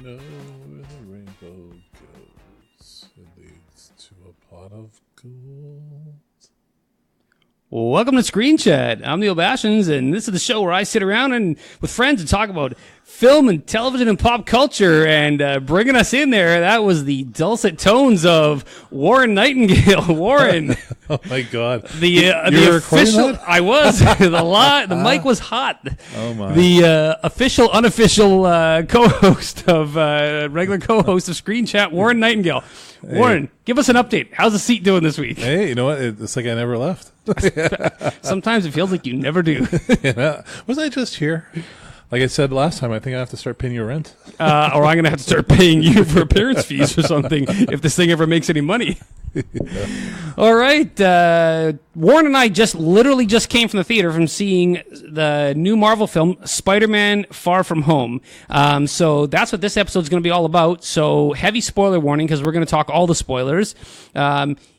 know where the rainbow goes. It leads to a pot of gold. Welcome to Screen Chat. I'm Neil Bashins, and this is the show where I sit around and with friends and talk about film and television and pop culture. And bringing us in there, that was the dulcet tones of Warren Nightingale. Warren. Oh my God! The official. That? I was the mic was hot. Oh my! The official, unofficial co-host of regular co-host of Screen Chat, Warren Nightingale. Hey. Warren, give us an update. How's the seat doing this week? Hey, you know what? It's like I never left. Sometimes it feels like you never do. Yeah. Was I just here? Like I said last time, I think I have to start paying you rent. Or I'm going to have to start paying you for appearance fees or something if this thing ever makes any money. Yeah. All right. Warren and I literally just came from the theater from seeing the new Marvel film, Spider-Man Far From Home. So that's what this episode is going to be all about. So heavy spoiler warning because we're going to talk all the spoilers.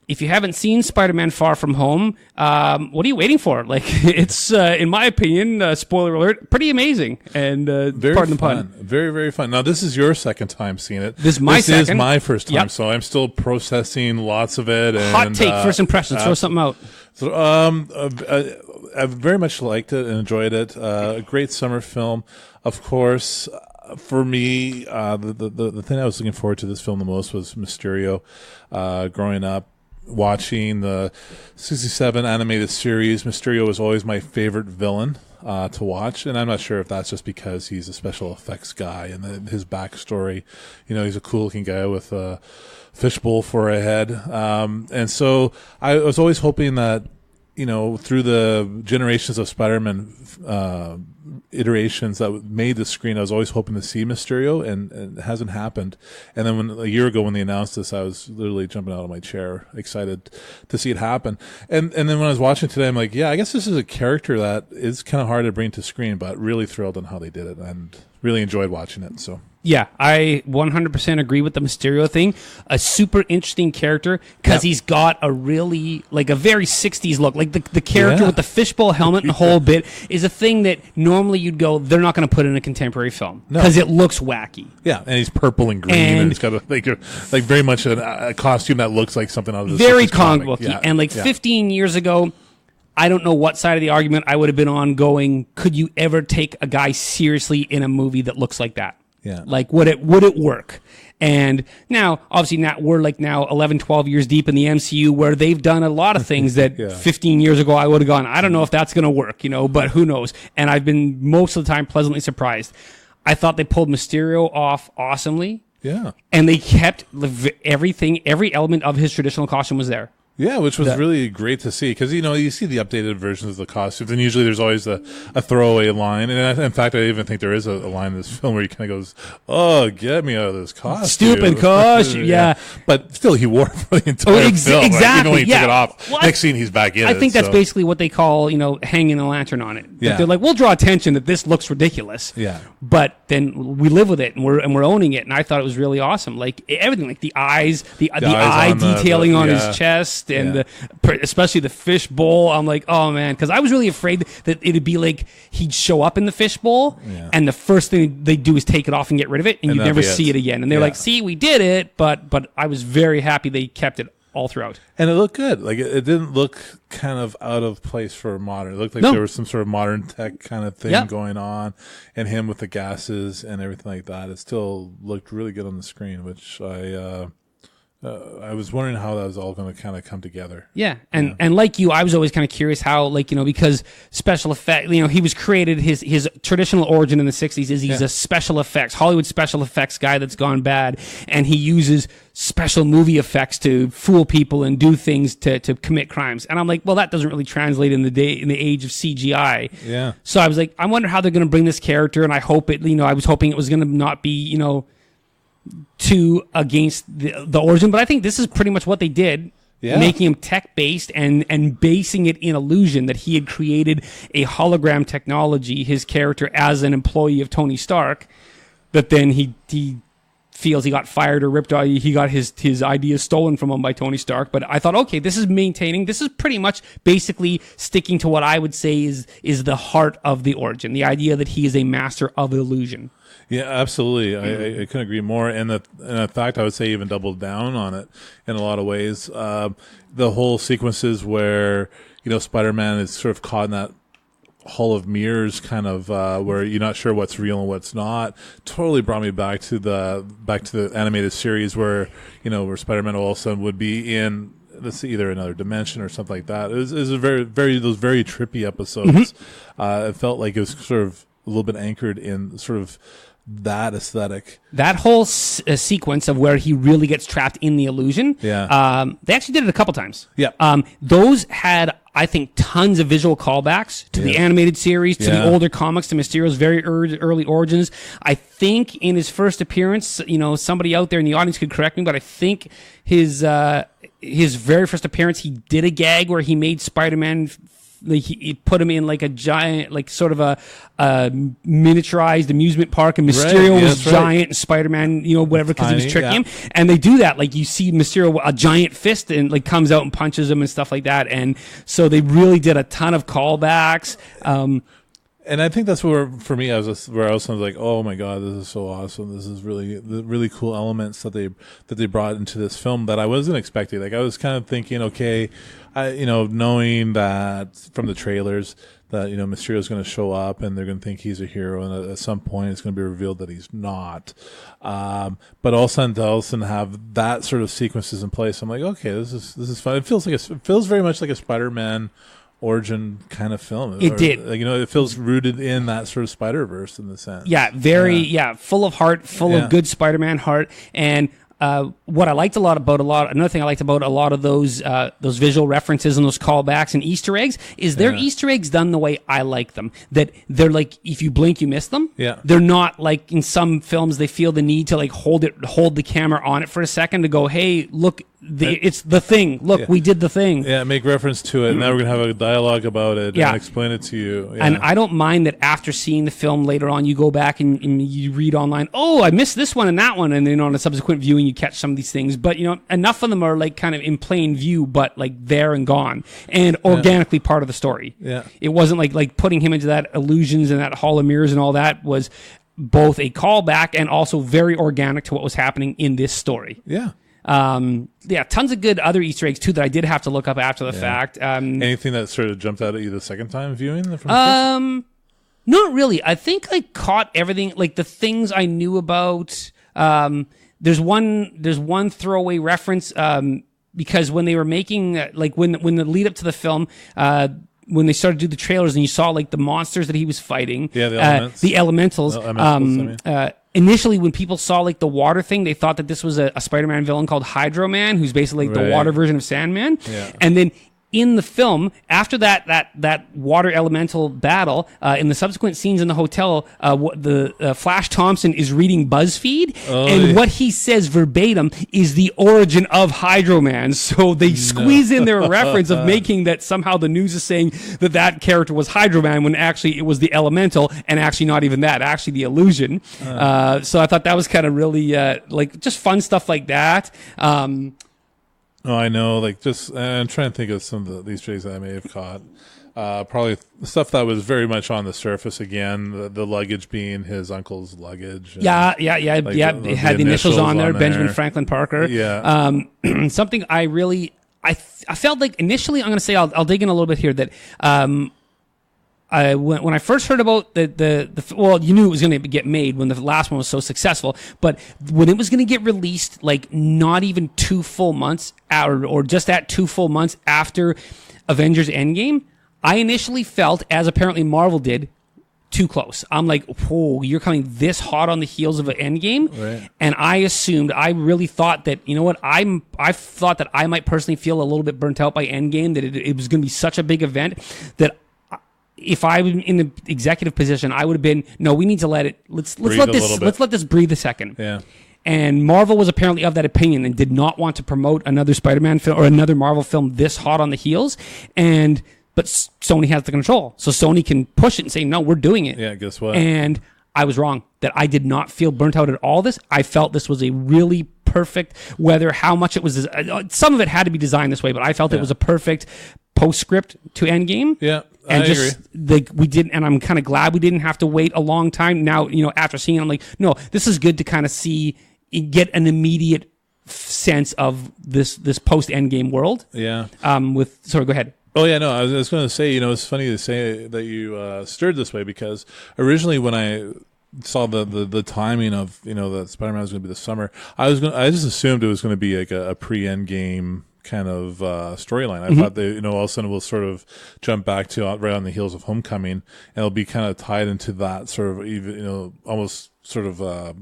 If you haven't seen Spider-Man Far From Home, what are you waiting for? Like, it's, in my opinion, spoiler alert, pretty amazing. And pardon the pun. Very, very fun. Now, this is your second time seeing it. This is my second. This is my first time, yep. So I'm still processing lots of it. And, hot take, first impressions, throw something out. So, I very much liked it and enjoyed it. A great summer film, of course. For me, the thing I was looking forward to this film the most was Mysterio. Growing up, watching the 67 animated series, Mysterio was always my favorite villain to watch, and I'm not sure if that's just because he's a special effects guy and his backstory. You know, he's a cool-looking guy with a fishbowl for a head, and so I was always hoping that, you know, through the generations of Spider-Man iterations that made the screen, I was always hoping to see Mysterio, and it hasn't happened. And then a year ago when they announced this, I was literally jumping out of my chair, excited to see it happen. And then when I was watching today, I'm like, yeah, I guess this is a character that is kind of hard to bring to screen, but really thrilled on how they did it and really enjoyed watching it. So. Yeah, I 100% agree with the Mysterio thing. A super interesting character because he's got a really, like a very 60s look. Like the character with the fishbowl helmet and the whole bit is a thing that normally you'd go, they're not going to put in a contemporary film because it looks wacky. Yeah, and he's purple and green and it's got like very much a costume that looks like something out of the very comic booky. Yeah. And 15 years ago, I don't know what side of the argument I would have been on going, could you ever take a guy seriously in a movie that looks like that? Yeah. Like, would it work? And now, obviously, we're 11, 12 years deep in the MCU where they've done a lot of things that 15 years ago I would have gone, I don't know if that's going to work, but who knows? And I've been most of the time pleasantly surprised. I thought they pulled Mysterio off awesomely. Yeah. And they kept every element of his traditional costume was there. Yeah, which was really great to see because, you see the updated versions of the costumes, and usually there's always a throwaway line. And in fact, I even think there is a line in this film where he kind of goes, "Oh, get me out of this costume." Stupid costume, yeah. But still, he wore it for the entire film. Exactly, Even when he took it off, next scene he's back in I think that's basically what they call, hanging a lantern on it. Yeah. They're like, we'll draw attention that this looks ridiculous. Yeah. But then we live with it, and we're owning it. And I thought it was really awesome. Like everything, like the eyes, the eye detailing on his chest, and especially the fish bowl. I'm like, oh man, because I was really afraid that it'd be like he'd show up in the fish bowl, and the first thing they do is take it off and get rid of it, and you never see it again. And they're like, see, we did it, but I was very happy they kept it all throughout. And it looked good. Like it didn't look kind of out of place for modern. It looked like there was some sort of modern tech kind of thing going on, and him with the gases and everything like that. It still looked really good on the screen, which I was wondering how that was all going to kind of come together. Yeah, and like you, I was always kind of curious how, because special effect, he was created, his traditional origin in the 60s is he's a special effects, Hollywood special effects guy that's gone bad, and he uses special movie effects to fool people and do things to commit crimes. And I'm like, well, that doesn't really translate in the age of CGI. Yeah. So I was like, I wonder how they're going to bring this character, and I hope it, I was hoping it was going to not be, too against the origin, but I think this is pretty much what they did, making him tech-based and basing it in illusion that he had created a hologram technology, his character as an employee of Tony Stark, that then he feels he got fired or ripped off. He got his ideas stolen from him by Tony Stark. But I thought, okay, this is pretty much basically sticking to what I would say is the heart of the origin, the idea that he is a master of illusion. Yeah, absolutely. I couldn't agree more. And in fact, I would say even doubled down on it in a lot of ways. The whole sequences where, Spider-Man is sort of caught in that hall of mirrors kind of, where you're not sure what's real and what's not, totally brought me back to the animated series where, where Spider-Man all of a sudden would be in, let's see, either another dimension or something like that. It was a those very trippy episodes. It felt like it was sort of a little bit anchored in sort of that aesthetic. That whole sequence of where he really gets trapped in the illusion. Yeah. They actually did it a couple times. Yeah. Those had, I think, tons of visual callbacks to the animated series, to the older comics, to Mysterio's very early origins. I think in his first appearance, somebody out there in the audience could correct me, but I think his very first appearance, he did a gag where he made Spider-Man, he put him in like a giant, like sort of a miniaturized amusement park, and Mysterio was giant, and Spider-Man, whatever, because he was tricking him. And they do that, like you see Mysterio, a giant fist, and like comes out and punches him and stuff like that. And so they really did a ton of callbacks. And I think that's where, for me, I was like, oh my god, this is so awesome. This is really cool elements that they brought into this film that I wasn't expecting. Like I was kind of thinking, okay, knowing that from the trailers that Mysterio's going to show up and they're going to think he's a hero, and at some point it's going to be revealed that he's not. But all of a sudden have that sort of sequences in place. I'm like, okay, this is fun. It feels very much like a Spider-Man origin kind of film. It did. It feels rooted in that sort of Spider-Verse in the sense. Yeah, full of heart, full of good Spider-Man heart. And what I liked another thing I liked about a lot of those visual references and those callbacks and Easter eggs is they're Easter eggs done the way I like them. That they're like, if you blink, you miss them. Yeah. They're not like in some films they feel the need to like hold the camera on it for a second to go, hey, look, it's the thing. Look, we did the thing. Yeah, make reference to it. Now we're going to have a dialogue about it and explain it to you. Yeah. And I don't mind that after seeing the film later on, you go back and you read online, oh, I missed this one and that one. And then on a subsequent viewing, you catch some of these things. But, enough of them are like kind of in plain view, but like there and gone and organically part of the story. Yeah. It wasn't like putting him into that illusions and that hall of mirrors and all that was both a callback and also very organic to what was happening in this story. Yeah. Tons of good other Easter eggs too that I did have to look up after the fact. Anything that sort of jumped out at you the second time viewing? Not really. I think I caught everything, like the things I knew about. There's one throwaway reference, because when they were making, when the lead up to the film, when they started to do the trailers and you saw like the monsters that he was fighting, the elementals, initially, when people saw like the water thing, they thought that this was a Spider-Man villain called Hydro Man, who's basically like the water version of Sandman. Yeah. And then in the film, after that water elemental battle, in the subsequent scenes in the hotel, Flash Thompson is reading BuzzFeed, and what he says verbatim is the origin of Hydro Man. So they squeeze in their reference of making that somehow the news is saying that character was Hydro Man when actually it was the elemental, and actually not even that, actually the illusion. So I thought that was kind of really just fun stuff like that. Oh, I know. I'm trying to think of some of these Easter eggs that I may have caught. Probably stuff that was very much on the surface again. The luggage being his uncle's luggage. It had the initials on there. Benjamin Franklin Parker. Yeah. Something I felt like initially, I'm going to say I'll dig in a little bit here that. When I first heard about well, you knew it was going to get made when the last one was so successful, but when it was going to get released, like not even 2 full months or just at 2 full months after Avengers Endgame, I initially felt, as apparently Marvel did, too close. I'm like, whoa, you're coming this hot on the heels of an Endgame? Right. And I really thought that, you know what, I thought that I might personally feel a little bit burnt out by Endgame, that it was going to be such a big event that if I was in the executive position, I would have been, no, we need to let it, let's let this breathe a second. Yeah. And Marvel was apparently of that opinion and did not want to promote another Spider-Man film or another Marvel film this hot on the heels. But Sony has the control. So Sony can push it and say, no, we're doing it. Yeah, guess what? And I was wrong, that I did not feel burnt out at all this. I felt this was a really perfect, whether how much it was, some of it had to be designed this way, but I felt it was a perfect postscript to Endgame. Yeah. And I just agree. we didn't, and I'm kind of glad we didn't have to wait a long time. Now, after seeing it, I'm like, no, this is good to kind of get an immediate sense of this post Endgame world. Yeah. Sorry, go ahead. Oh yeah, no, I was going to say, it's funny to say that you stirred this way, because originally when I saw the timing of that Spider-Man was going to be this summer, I just assumed it was going to be like a pre-Endgame kind of storyline. I thought they, all of a sudden we'll sort of jump back to right on the heels of Homecoming, and it'll be kind of tied into that sort of even, almost sort of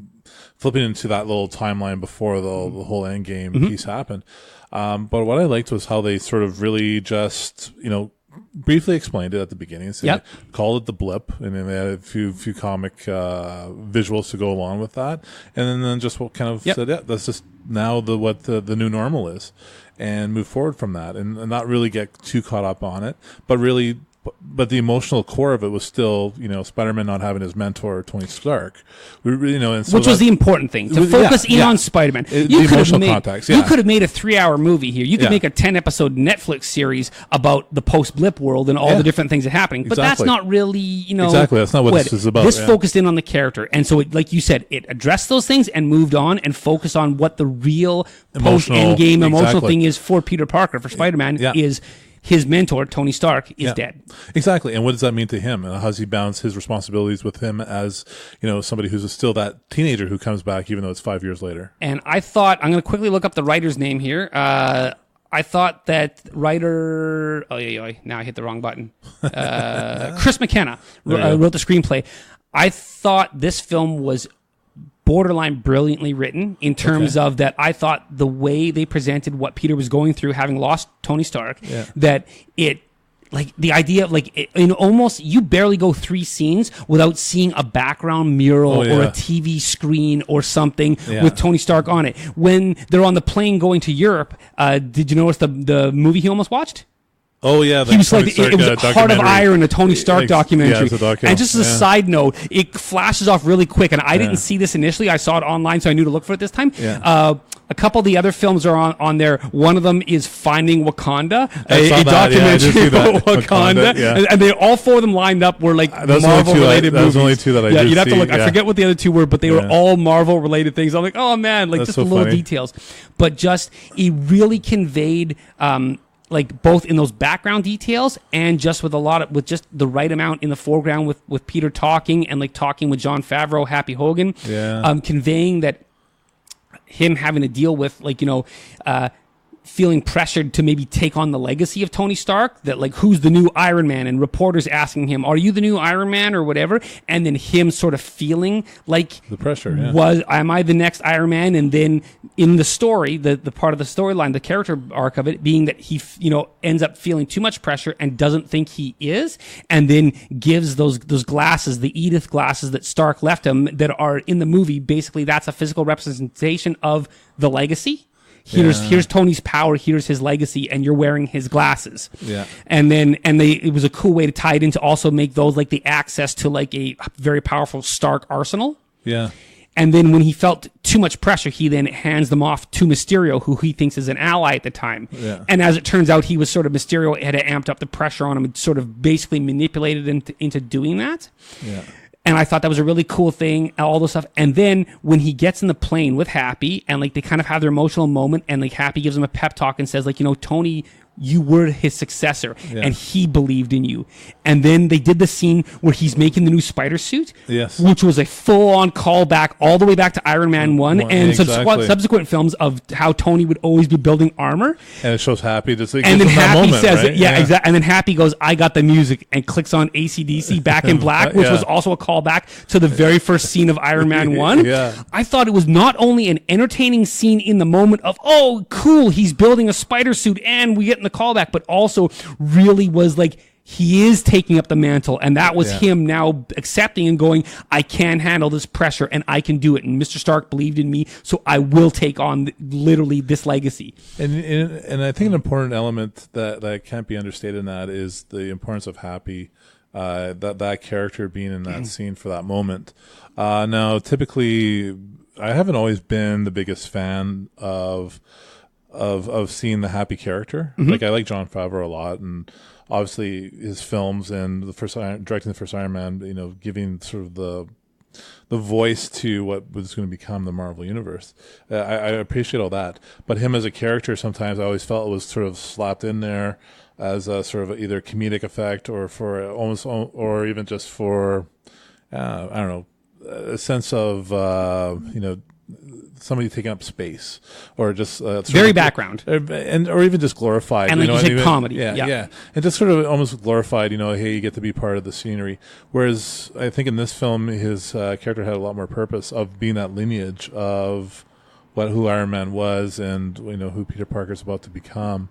flipping into that little timeline before the whole Endgame piece happened. But what I liked was how they sort of really just, briefly explained it at the beginning. So Yep. called it the blip, and then they had a few comic visuals to go along with that, and then just what kind of said, that's just now what the new normal is, and move forward from that, and not really get too caught up on it, but really. But the emotional core of it was still, Spider-Man not having his mentor, Tony Stark. And so Which was the important thing, to focus in on Spider-Man. The emotional context, You could have made a 3-hour movie here. You could Yeah. make a 10-episode Netflix series about the post-blip world and all the different things that are happening. But that's Exactly. not really, Exactly, that's not what this is about, This yeah. focused in on the character. And so, like you said, it addressed those things and moved on and focused on what the real post-Endgame emotional exactly. thing is for Peter Parker, for Spider-Man, Yeah. is his mentor, Tony Stark, is dead. Exactly. And what does that mean to him? And how does he balance his responsibilities with him as, somebody who's still that teenager who comes back even though it's 5 years later? And I thought, I'm going to quickly look up the writer's name here. I thought that writer, now I hit the wrong button. Chris McKenna wrote the screenplay. I thought this film was borderline brilliantly written in terms of that. I thought the way they presented what Peter was going through, having lost Tony Stark, that it, like the idea of almost you barely go 3 scenes without seeing a background mural or a TV screen or something with Tony Stark on it. When they're on the plane going to Europe, did you notice the movie he almost watched? Oh yeah, He was like, it was Heart of Iron, a Tony Stark documentary. Yeah, it's a documentary. And just as a side note, it flashes off really quick. And I didn't see this initially. I saw it online, so I knew to look for it this time. Yeah. A couple of the other films are on there. One of them is Finding Wakanda, I a saw that. Yeah, I did documentary see that. about Wakanda. Yeah. And they all 4 of them lined up were like Those are the only two Marvel-related movies. those are the only two that I Yeah, did you'd have to see, look. I yeah. forget what the other 2 were, but they were Yeah. all Marvel-related things. I'm like, oh man, like That's just so the little funny. details. But just, it really conveyed... like both in those background details and just with just the right amount in the foreground with Peter talking and like talking with Jon Favreau, Happy Hogan, conveying that him having to deal with feeling pressured to maybe take on the legacy of Tony Stark, that like, who's the new Iron Man, and reporters asking him, are you the new Iron Man or whatever? And then him sort of feeling like The pressure, yeah. am I the next Iron Man? And then in the story, the part of the storyline, the character arc of it being that he, ends up feeling too much pressure and doesn't think he is, and then gives those glasses, the Edith glasses that Stark left him that are in the movie. Basically, that's a physical representation of the legacy. Here's Tony's power, here's his legacy, and you're wearing his glasses. Yeah. And then it was a cool way to tie it in, to also make those like the access to like a very powerful Stark arsenal. Yeah. And then when he felt too much pressure, he then hands them off to Mysterio, who he thinks is an ally at the time. Yeah. And as it turns out, Mysterio had amped up the pressure on him and sort of basically manipulated him into doing that. Yeah. And I thought that was a really cool thing, all those stuff. And then when he gets in the plane with Happy, and like they kind of have their emotional moment, and like Happy gives him a pep talk and says, like, Tony, you were his successor, and he believed in you. And then they did the scene where he's making the new spider suit, which was a full-on callback all the way back to Iron Man 1 and subsequent films of how Tony would always be building armor. And it shows Happy just like, and then Happy moment, says, right? exactly. And then Happy goes, I got the music, and clicks on AC/DC Back in Black, which was also a callback to the very first scene of Iron Man 1. I thought it was not only an entertaining scene in the moment of, oh, cool, he's building a spider suit and we get in the callback, but also really was like, he is taking up the mantle, and that was him now accepting and going, I can handle this pressure and I can do it. And Mr. Stark believed in me, so I will take on literally this legacy. And I think an important element that can't be understated in that is the importance of Happy that character being in that scene for that moment. Now, typically, I haven't always been the biggest fan of seeing the happy character. Like, I like Jon Favreau a lot, and obviously his films and directing the first Iron Man, giving sort of the voice to what was going to become the Marvel Universe. I appreciate all that, but him as a character, sometimes I always felt it was sort of slapped in there as a sort of either comedic effect or for almost, or even just for I don't know, a sense of somebody taking up space, or just very background, or even just glorified, and like you said, comedy, yeah, and just sort of almost glorified. Hey, you get to be part of the scenery. Whereas I think in this film, his character had a lot more purpose of being that lineage of who Iron Man was, and who Peter Parker's about to become.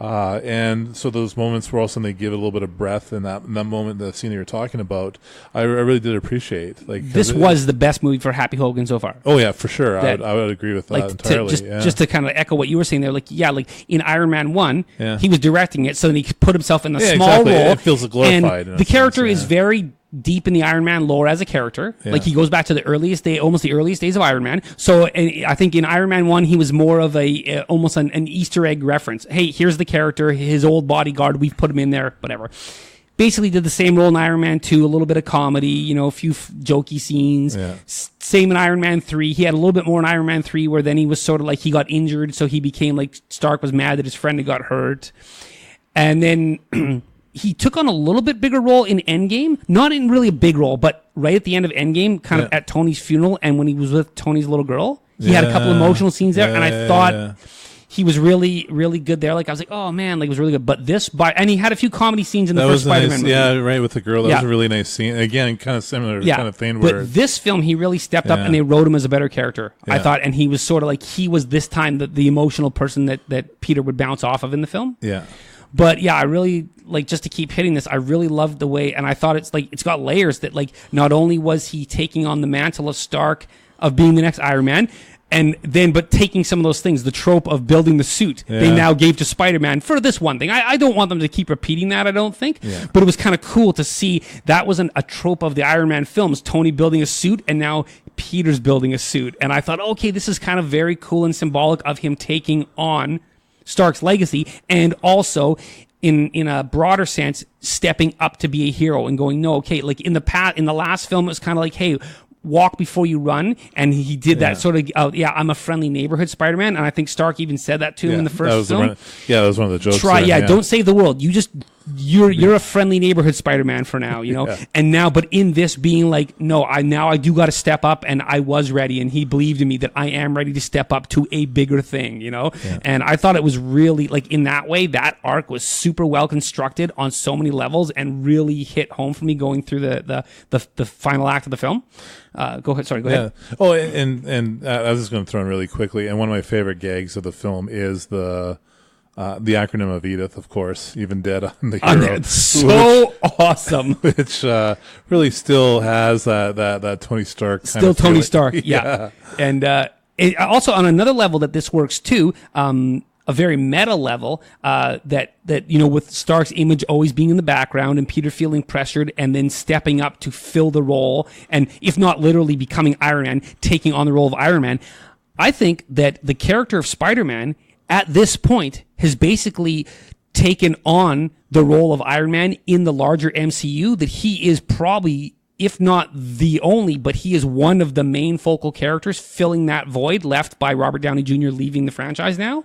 And so those moments where all of a sudden they give it a little bit of breath in that moment, the scene that you're talking about, I really did appreciate. Like, this was the best movie for Happy Hogan so far. Oh yeah, for sure. I would agree with that entirely. Just to kind of echo what you were saying there, like in Iron Man 1, he was directing it, so then he put himself in a small role. It feels glorified. And the character is very deep in the Iron Man lore as a character. Like, he goes back to almost the earliest days of Iron Man. So I think in Iron Man 1, he was more of almost an Easter egg reference. Hey, here's the character, his old bodyguard, we've put him in there, whatever. Basically did the same role in Iron Man 2, a little bit of comedy, a few jokey scenes. Yeah. Same in Iron Man 3. He had a little bit more in Iron Man 3, where then he was sort of like, he got injured, so he became like, Stark was mad that his friend had got hurt. And then he took on a little bit bigger role in Endgame. Not in really a big role, but right at the end of Endgame, kind of at Tony's funeral, and when he was with Tony's little girl. He had a couple emotional scenes there, and I thought he was really, really good there. Like, I was like, oh man, like, it was really good. But and he had a few comedy scenes in the first Spider-Man movie. Yeah, right, with the girl. That was a really nice scene. Again, kind of similar kind of thing. But this film, he really stepped up, and they wrote him as a better character, I thought. And he was sort of like, he was this time the emotional person that Peter would bounce off of in the film. Yeah. But yeah, I really, like, just to keep hitting this, I really loved the way, and I thought it's got layers that, like, not only was he taking on the mantle of Stark, of being the next Iron Man, but taking some of those things, the trope of building the suit, they now gave to Spider-Man for this one thing. I don't want them to keep repeating that, I don't think, but it was kind of cool to see that wasn't a trope of the Iron Man films, Tony building a suit, and now Peter's building a suit. And I thought, okay, this is kind of very cool and symbolic of him taking on Stark's legacy, and also in a broader sense, stepping up to be a hero and going, no, okay, like in the last film, it was kind of like, hey, walk before you run, and he did that sort of, I'm a friendly neighborhood Spider-Man, and I think Stark even said that to him in the first film. That was one of the jokes. Don't save the world. You're a friendly neighborhood Spider-Man for now, And now, but in this being like, no, I do got to step up, and I was ready, and he believed in me that I am ready to step up to a bigger thing, And I thought it was really, like, in that way, that arc was super well constructed on so many levels, and really hit home for me going through the final act of the film. Go ahead. Sorry, go ahead. Oh, and I was just going to throw in really quickly, and one of my favorite gags of the film is the acronym of Edith, of course, even dead on the hero. It's so awesome. Which really still has that Tony Stark kind still of Tony feeling. Stark, yeah. And also on another level that this works too, a very meta level, that with Stark's image always being in the background and Peter feeling pressured and then stepping up to fill the role, and if not literally becoming Iron Man, taking on the role of Iron Man. I think that the character of Spider-Man at this point has basically taken on the role of Iron Man in the larger MCU, that he is probably, if not the only, but he is one of the main focal characters filling that void left by Robert Downey Jr. leaving the franchise now.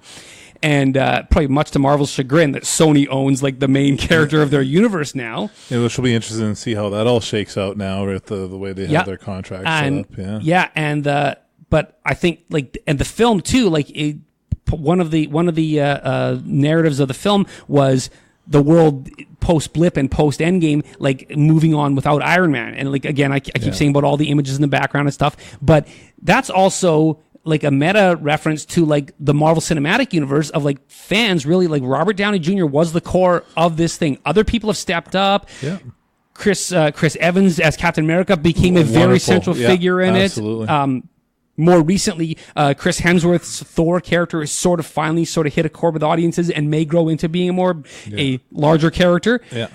And probably much to Marvel's chagrin that Sony owns, like, the main character of their universe now. Yeah, which will be interesting to see how that all shakes out now with the way they have their contracts set up. But I think, like, and the film too, like, one of the narratives of the film was the world post Blip and post Endgame, like, moving on without Iron Man. And, like, again, I keep saying about all the images in the background and stuff, but that's also like a meta reference to, like, the Marvel Cinematic Universe of, like, fans really, like, Robert Downey Jr. was the core of this thing. Other people have stepped up. Yeah. Chris Evans as Captain America became a very central figure in it. More recently, Chris Hemsworth's Thor character is sort of hit a chord with audiences and may grow into being a larger character. Yeah.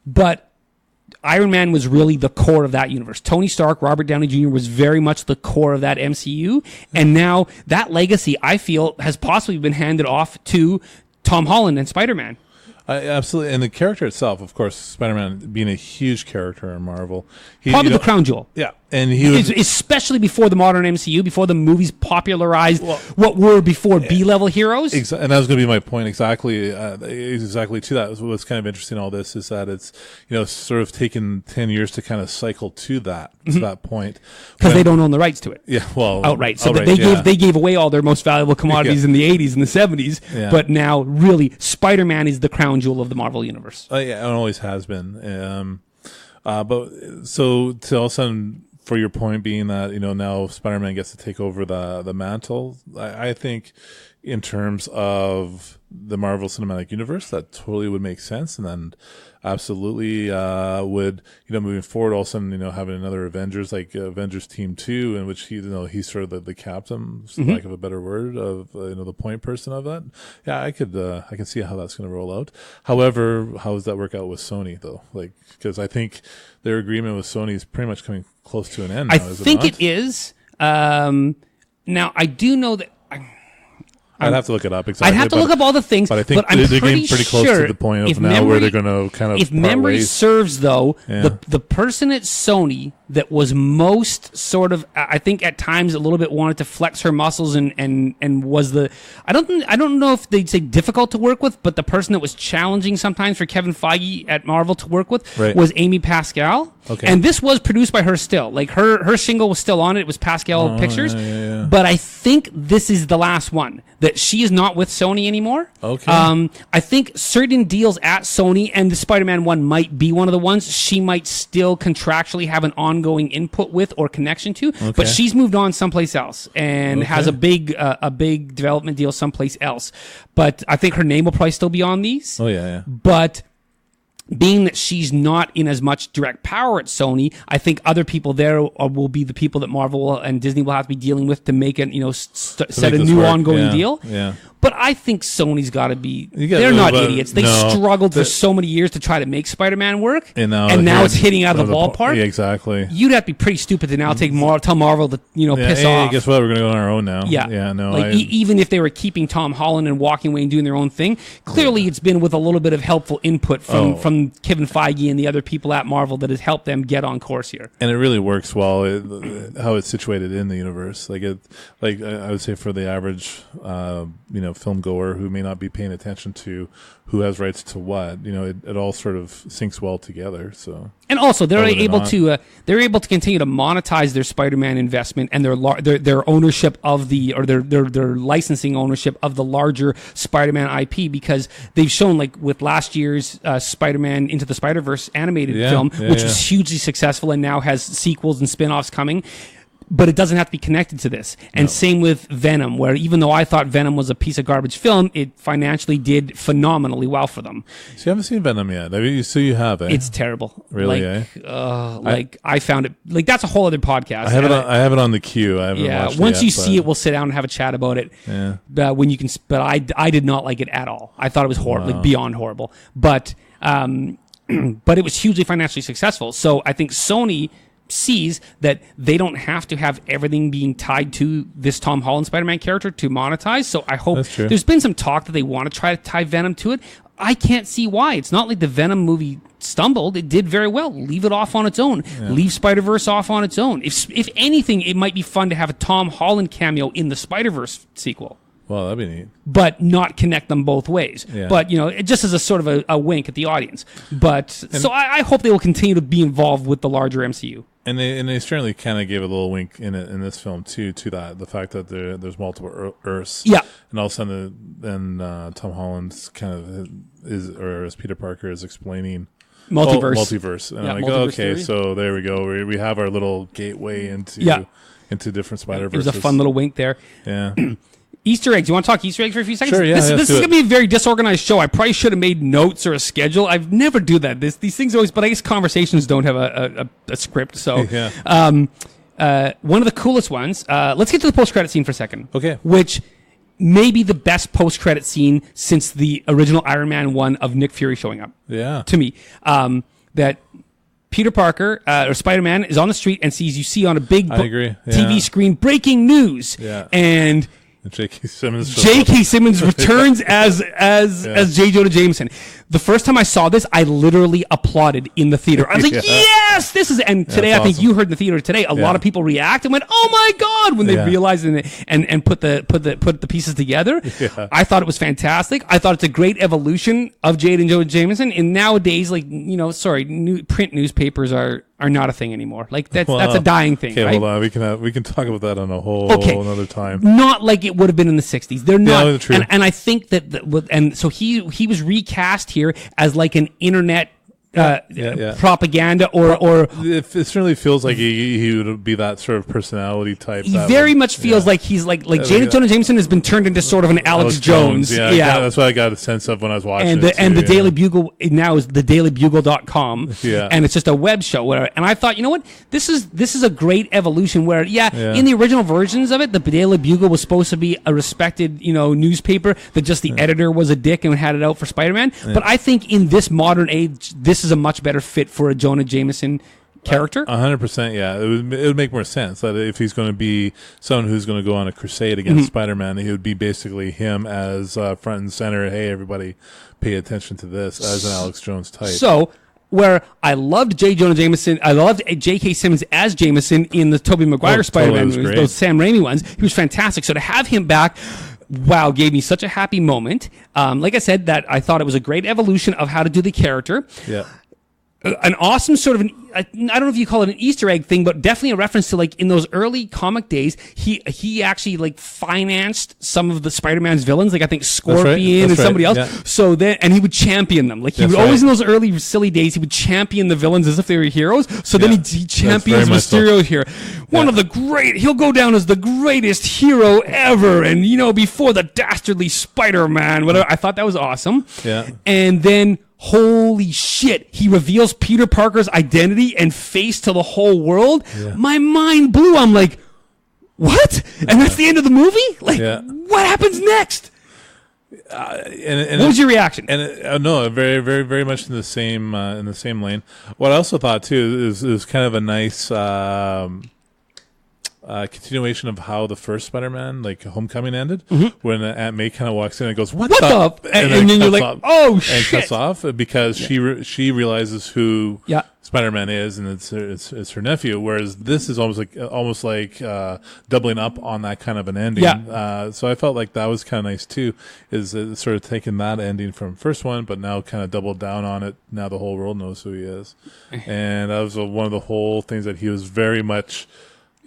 But Iron Man was really the core of that universe. Tony Stark, Robert Downey Jr. was very much the core of that MCU. And now that legacy, I feel, has possibly been handed off to Tom Holland and Spider-Man. Absolutely, and the character itself, of course, Spider-Man being a huge character in Marvel, probably the crown jewel. Yeah, and he was especially before the modern MCU, before the movies popularized what were before B-level heroes. And that was going to be my point exactly to that. What's kind of interesting in all this is that it's sort of taken 10 years to kind of cycle to that point because they don't own the rights to it. Yeah, well, outright. So they gave away all their most valuable commodities in the 80s and the 70s. Yeah. But now, really, Spider-Man is the crown jewel of the Marvel universe. Yeah, it always has been. But so to all of a sudden, for your point being that now Spider-Man gets to take over the mantle, I think in terms of the Marvel Cinematic Universe, that totally would make sense, and then absolutely would moving forward, all of a sudden having another Avengers like Avengers Team 2, in which he's sort of the captain, for lack of a better word, of the point person of that. Yeah, I can see how that's going to roll out. However, how does that work out with Sony though? Like, because I think their agreement with Sony is pretty much coming close to an end now, I think it is. Now I do know that. I'd have to look it up exactly. I'd have to look up all the things, but I think I'm they're getting pretty close to the point of now where they're going to kind of. If memory serves, though, yeah. the person at Sony that was most sort of, I think at times a little bit wanted to flex her muscles and was the, I don't know if they'd say difficult to work with, but the person that was challenging sometimes for Kevin Feige at Marvel to work with was Amy Pascal. Okay. And this was produced by her still. Like her shingle was still on it. It was Pascal Pictures. Yeah. But I think this is the last one. That she is not with Sony anymore. Okay. I think certain deals at Sony, and the Spider-Man one might be one of the ones, she might still contractually have an ongoing input with or connection to. Okay. But she's moved on someplace else and has a big development deal someplace else. But I think her name will probably still be on these. Oh, yeah. But being that she's not in as much direct power at Sony, I think other people there will be the people that Marvel and Disney will have to be dealing with to make it, set a new ongoing deal. Yeah. But I think Sony's got to be. They're not idiots. They struggled for so many years to try to make Spider-Man work, and now it's hitting out of the ballpark. Yeah, exactly. You'd have to be pretty stupid to now tell Marvel to piss off. Guess what? We're going to go on our own now. Yeah. No. Like even if they were keeping Tom Holland and walking away and doing their own thing, clearly it's been with a little bit of helpful input from Kevin Feige and the other people at Marvel that has helped them get on course here. And it really works well how it's situated in the universe. Like I would say for the average film goer who may not be paying attention to who has rights to what, it all sort of syncs well together. So, and also they're able to continue to monetize their Spider-Man investment and their ownership of their licensing ownership of the larger Spider-Man IP, because they've shown, like with last year's Spider-Man Into the Spider-Verse animated film, which was hugely successful and now has sequels and spin-offs coming. But it doesn't have to be connected to this. And same with Venom, where even though I thought Venom was a piece of garbage film, it financially did phenomenally well for them. So you haven't seen Venom yet? So you have, eh? It's terrible. Really, I found it, like, that's a whole other podcast. I have it on the queue. I haven't watched once it yet, see it, we'll sit down and have a chat about it. Yeah. But I did not like it at all. I thought it was horrible, like beyond horrible. But it was hugely financially successful. So I think Sony sees that they don't have to have everything being tied to this Tom Holland Spider-Man character to monetize. So I hope there's been some talk that they want to try to tie Venom to it. I can't see why. It's not like the Venom movie stumbled. It did very well. Leave it off on its own. Yeah. Leave Spider-Verse off on its own. If anything, it might be fun to have a Tom Holland cameo in the Spider-Verse sequel. Well, that'd be neat. But not connect them both ways. Yeah. But, just as a sort of a wink at the audience. So I hope they will continue to be involved with the larger MCU. And they certainly kind of gave a little wink in this film too, to that, the fact that there's multiple Earths. Yeah. And all of a sudden, then Tom Holland's kind of as Peter Parker is explaining multiverse. And I'm like, multiverse theory. So there we go. We have our little gateway into different Spider-Verses. There's a fun little wink there. Yeah. Easter eggs. You want to talk Easter eggs for a few seconds? Sure, yeah. This is going to be a very disorganized show. I probably should have made notes or a schedule. I've never do that. These things always, but I guess conversations don't have a script. So, one of the coolest ones. Let's get to the post-credit scene for a second. Okay. Which may be the best post-credit scene since the original Iron Man 1 of Nick Fury showing up. Yeah. To me, that Peter Parker or Spider-Man is on the street and sees you see on a big I agree. TV screen breaking news, and J.K. Simmons. J.K. Simmons returns as J. Jonah Jameson. The first time I saw this, I literally applauded in the theater. I was like, yes, this is... And today, I think you heard in the theater today, a lot of people react and went, oh my God, when they realized it and put the pieces together. Yeah. I thought it was fantastic. I thought it's a great evolution of J. Jonah Jameson. And nowadays, print newspapers are not a thing anymore. Like that's a dying thing. Okay, right? hold on. We can talk about that on a whole another time. Not like it would have been in the 60s. They're not. Yeah, true. And I think and so he was recast here as like an internet propaganda or it certainly feels like he would be that sort of personality type. He very much feels like he's like J. Jonah Jameson has been turned into sort of an Alex Jones. Yeah, that's what I got a sense of when I was watching and the Daily Bugle now is thedailybugle.com. Yeah. And it's just a web show and I thought, you know what? This is a great evolution where in the original versions of it, the Daily Bugle was supposed to be a respected, newspaper that just the editor was a dick and had it out for Spider-Man. Yeah. But I think in this modern age, this is a much better fit for a Jonah Jameson character. 100%, yeah. It would make more sense that if he's going to be someone who's going to go on a crusade against Spider-Man, he would be basically him as front and center. Hey, everybody, pay attention to this as an Alex Jones type. So, where I loved J. Jonah Jameson, I loved J.K. Simmons as Jameson in the Tobey Maguire Spider-Man movies, those Sam Raimi ones. He was fantastic. So to have him back, wow, gave me such a happy moment. Like I said, that I thought it was a great evolution of how to do the character. Yeah. An awesome sort of I don't know if you call it an Easter egg thing, but definitely a reference to like in those early comic days, he actually like financed some of the Spider-Man's villains, like I think Scorpion and somebody else. Yeah. So then, and he would champion them. Like he would always in those early silly days, he would champion the villains as if they were heroes. So then he champions Mysterio here. One of the he'll go down as the greatest hero ever. And before the dastardly Spider-Man, whatever. I thought that was awesome. Yeah. And then, holy shit, he reveals Peter Parker's identity and face to the whole world. Yeah. My mind blew. I'm like, what? And that's the end of the movie? Like, what happens next? And what was your reaction? And no, very, very, very much in the same lane. What I also thought too is kind of a nice continuation of how the first Spider-Man, like Homecoming, ended, when Aunt May kind of walks in and goes, "What the?" And then you're like, "Oh shit!" And cuts off because she realizes who Spider-Man is, and it's her nephew. Whereas this is almost like doubling up on that kind of an ending. Yeah. So I felt like that was kind of nice too. Is sort of taking that ending from first one, but now kind of doubled down on it. Now the whole world knows who he is, and that was one of the whole things that he was very much.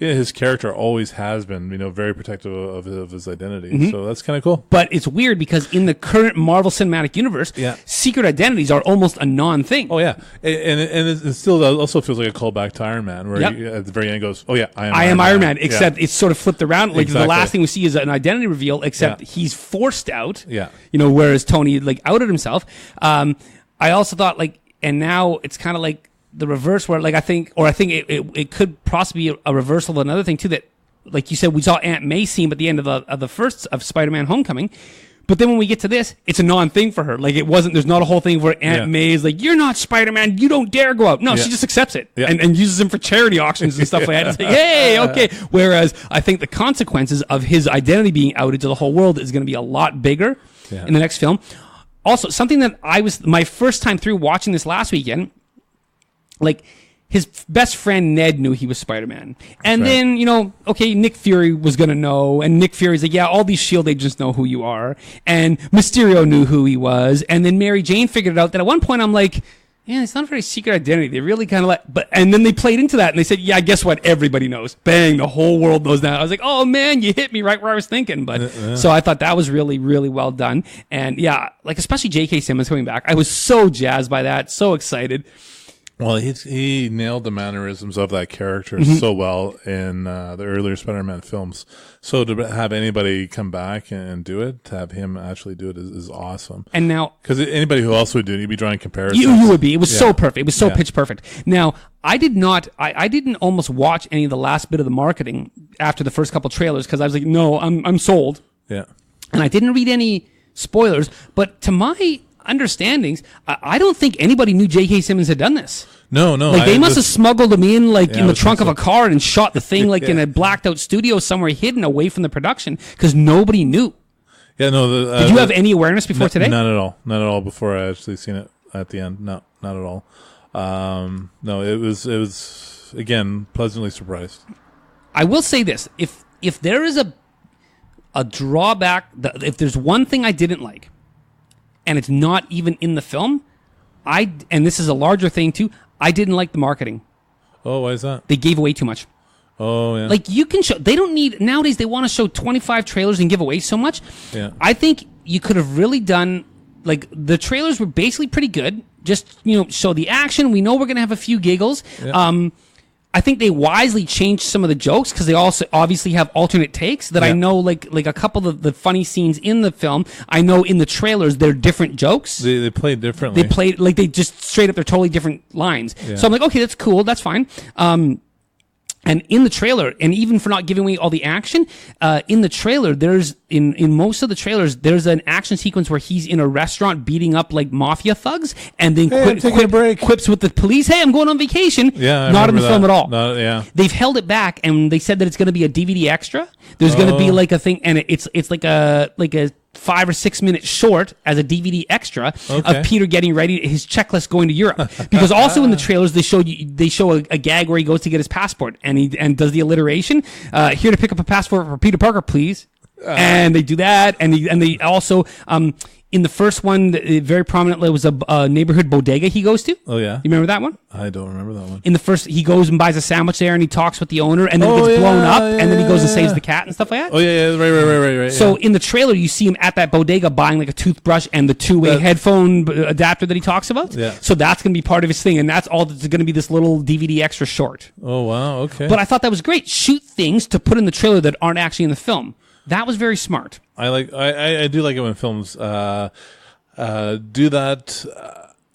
Yeah, his character always has been, very protective of his identity. So that's kind of cool. But it's weird because in the current Marvel Cinematic Universe, secret identities are almost a non-thing. Oh, yeah. And it still also feels like a callback to Iron Man, where he, at the very end goes, oh, yeah, I am Iron Man. Except it's sort of flipped around. Like the last thing we see is an identity reveal, except he's forced out. Yeah. Whereas Tony, outed himself. I also thought, and now it's kind of like, the reverse where I think it could possibly be a reversal of another thing too, that like you said, we saw Aunt May scene at the end of the first of Spider-Man Homecoming, but then when we get to this, it's a non-thing for her. Like there's not a whole thing where Aunt May is like, you're not Spider-Man, you don't dare go out. No, she just accepts it and uses him for charity auctions and stuff like that. It's like, hey, okay. Whereas I think the consequences of his identity being outed to the whole world is going to be a lot bigger in the next film. Also, something that my first time through watching this last weekend, like his best friend Ned knew he was Spider-Man. And then, Nick Fury was going to know. And Nick Fury's like, yeah, all these S.H.I.E.L.D. agents know who you are. And Mysterio knew who he was. And then Mary Jane figured it out that at one point I'm like, yeah, it's not a very secret identity. They really kind of and then they played into that and they said, yeah, guess what? Everybody knows. Bang, the whole world knows now. I was like, oh man, you hit me right where I was thinking. But so I thought that was really, really well done. And especially J.K. Simmons coming back. I was so jazzed by that. So excited. Well, he nailed the mannerisms of that character so well in the earlier Spider-Man films. So to have anybody come back and do it, to have him actually do it is awesome. And now, because anybody who else would do it, you'd be drawing comparisons. You would be. It was so perfect. It was so pitch perfect. Now, I didn't almost watch any of the last bit of the marketing after the first couple trailers because I was like, no, I'm sold. Yeah. And I didn't read any spoilers, but to my understandings, I don't think anybody knew J.K. Simmons had done this. No. Like they must have smuggled them in in the trunk of a so. car and shot the thing in a blacked out studio somewhere hidden away from the production because nobody knew. Yeah, no. Did you have any awareness before today? None at all. Not at all before I actually seen it at the end. No, not at all. No, it was again pleasantly surprised. I will say this: if there is a drawback, if there's one thing I didn't like, and it's not even in the film, and this is a larger thing too, I didn't like the marketing. Oh, why is that? They gave away too much. Oh, yeah. Like you can show, they don't need, nowadays they want to show 25 trailers and give away so much. Yeah. I think you could have really done, like the trailers were basically pretty good. Just, show the action. We know we're going to have a few giggles. Yeah. I think they wisely changed some of the jokes because they also obviously have alternate takes that I know, like a couple of the funny scenes in the film. I know in the trailers they're different jokes. They play differently. They played like they just straight up they're totally different lines. Yeah. So I'm like, okay, that's cool, that's fine. And in the trailer, and even for not giving away all the action, in the trailer, there's in most of the trailers, there's an action sequence where he's in a restaurant beating up like mafia thugs, and then taking a break. quips with the police. Hey, I'm going on vacation. Yeah, not in the film at all. Yeah, they've held it back, and they said that it's going to be a DVD extra. There's going to be like a thing, and it's like a 5 or 6 minute short as a DVD extra of Peter getting ready, his checklist going to Europe. Because also in the trailers they show a gag where he goes to get his passport and does the alliteration. Here to pick up a passport for Peter Parker, please. And they do that, and they also in the first one, very prominently was a neighborhood bodega he goes to. Oh yeah, you remember that one? I don't remember that one. In the first, he goes and buys a sandwich there, and he talks with the owner, and then it gets blown up, and then he goes and saves the cat and stuff like that. Oh yeah, right. So in the trailer, you see him at that bodega buying like a toothbrush and the two-way headphone adapter that he talks about. Yeah. So that's going to be part of his thing, and that's all that's going to be this little DVD extra short. Oh wow, okay. But I thought that was great. Shoot things to put in the trailer that aren't actually in the film. That was very smart. I do like it when films do that,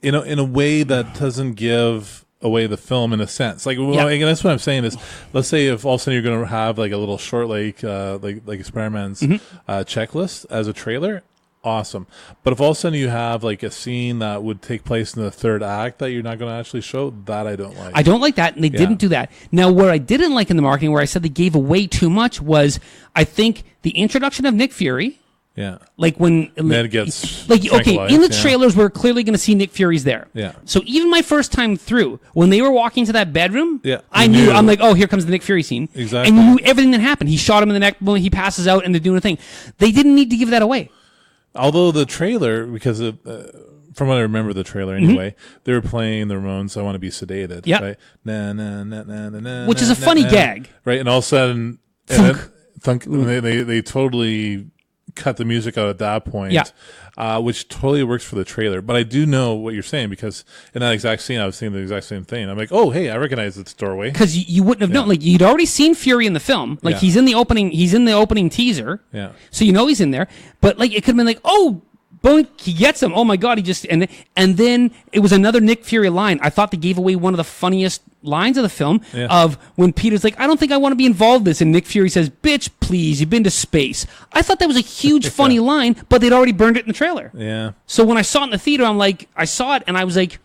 in a way that doesn't give away the film in a sense. Like, and that's what I'm saying is, let's say if all of a sudden you're going to have like a little short, like Spider-Man's checklist as a trailer, awesome. But if all of a sudden you have like a scene that would take place in the third act that you're not going to actually show, that I don't like. I don't like that, and they didn't do that. Now, where I didn't like in the marketing, where I said they gave away too much, was I think the introduction of Nick Fury. Yeah. Like when Ned gets in the trailers we're clearly going to see Nick Fury's there. Yeah. So even my first time through, when they were walking to that bedroom, I knew. I'm like, oh, here comes the Nick Fury scene. Exactly. And you knew everything that happened. He shot him in the neck when he passes out, and they're doing a thing. They didn't need to give that away. Although the trailer, because from what I remember the trailer anyway, they were playing the Ramones, I Want to Be Sedated. Yeah. Right? Na, na, na, na, na, na, Which is a funny gag. Right. And all of a sudden, they totally cut the music out at that point, which totally works for the trailer. But I do know what you're saying, because in that exact scene, I was seeing the exact same thing. I'm like, oh, hey, I recognize this doorway. Because you wouldn't have known. Like, you'd already seen Fury in the film. Like, he's in the opening teaser. Yeah. So you know he's in there. But, like, it could have been like, oh, boink, he gets him. Oh, my God, he just... And then it was another Nick Fury line. I thought they gave away one of the funniest lines of the film of when Peter's like, I don't think I want to be involved in this. And Nick Fury says, bitch, please, you've been to space. I thought that was a huge, funny line, but they'd already burned it in the trailer. Yeah. So when I saw it in the theater, I saw it, and I was like,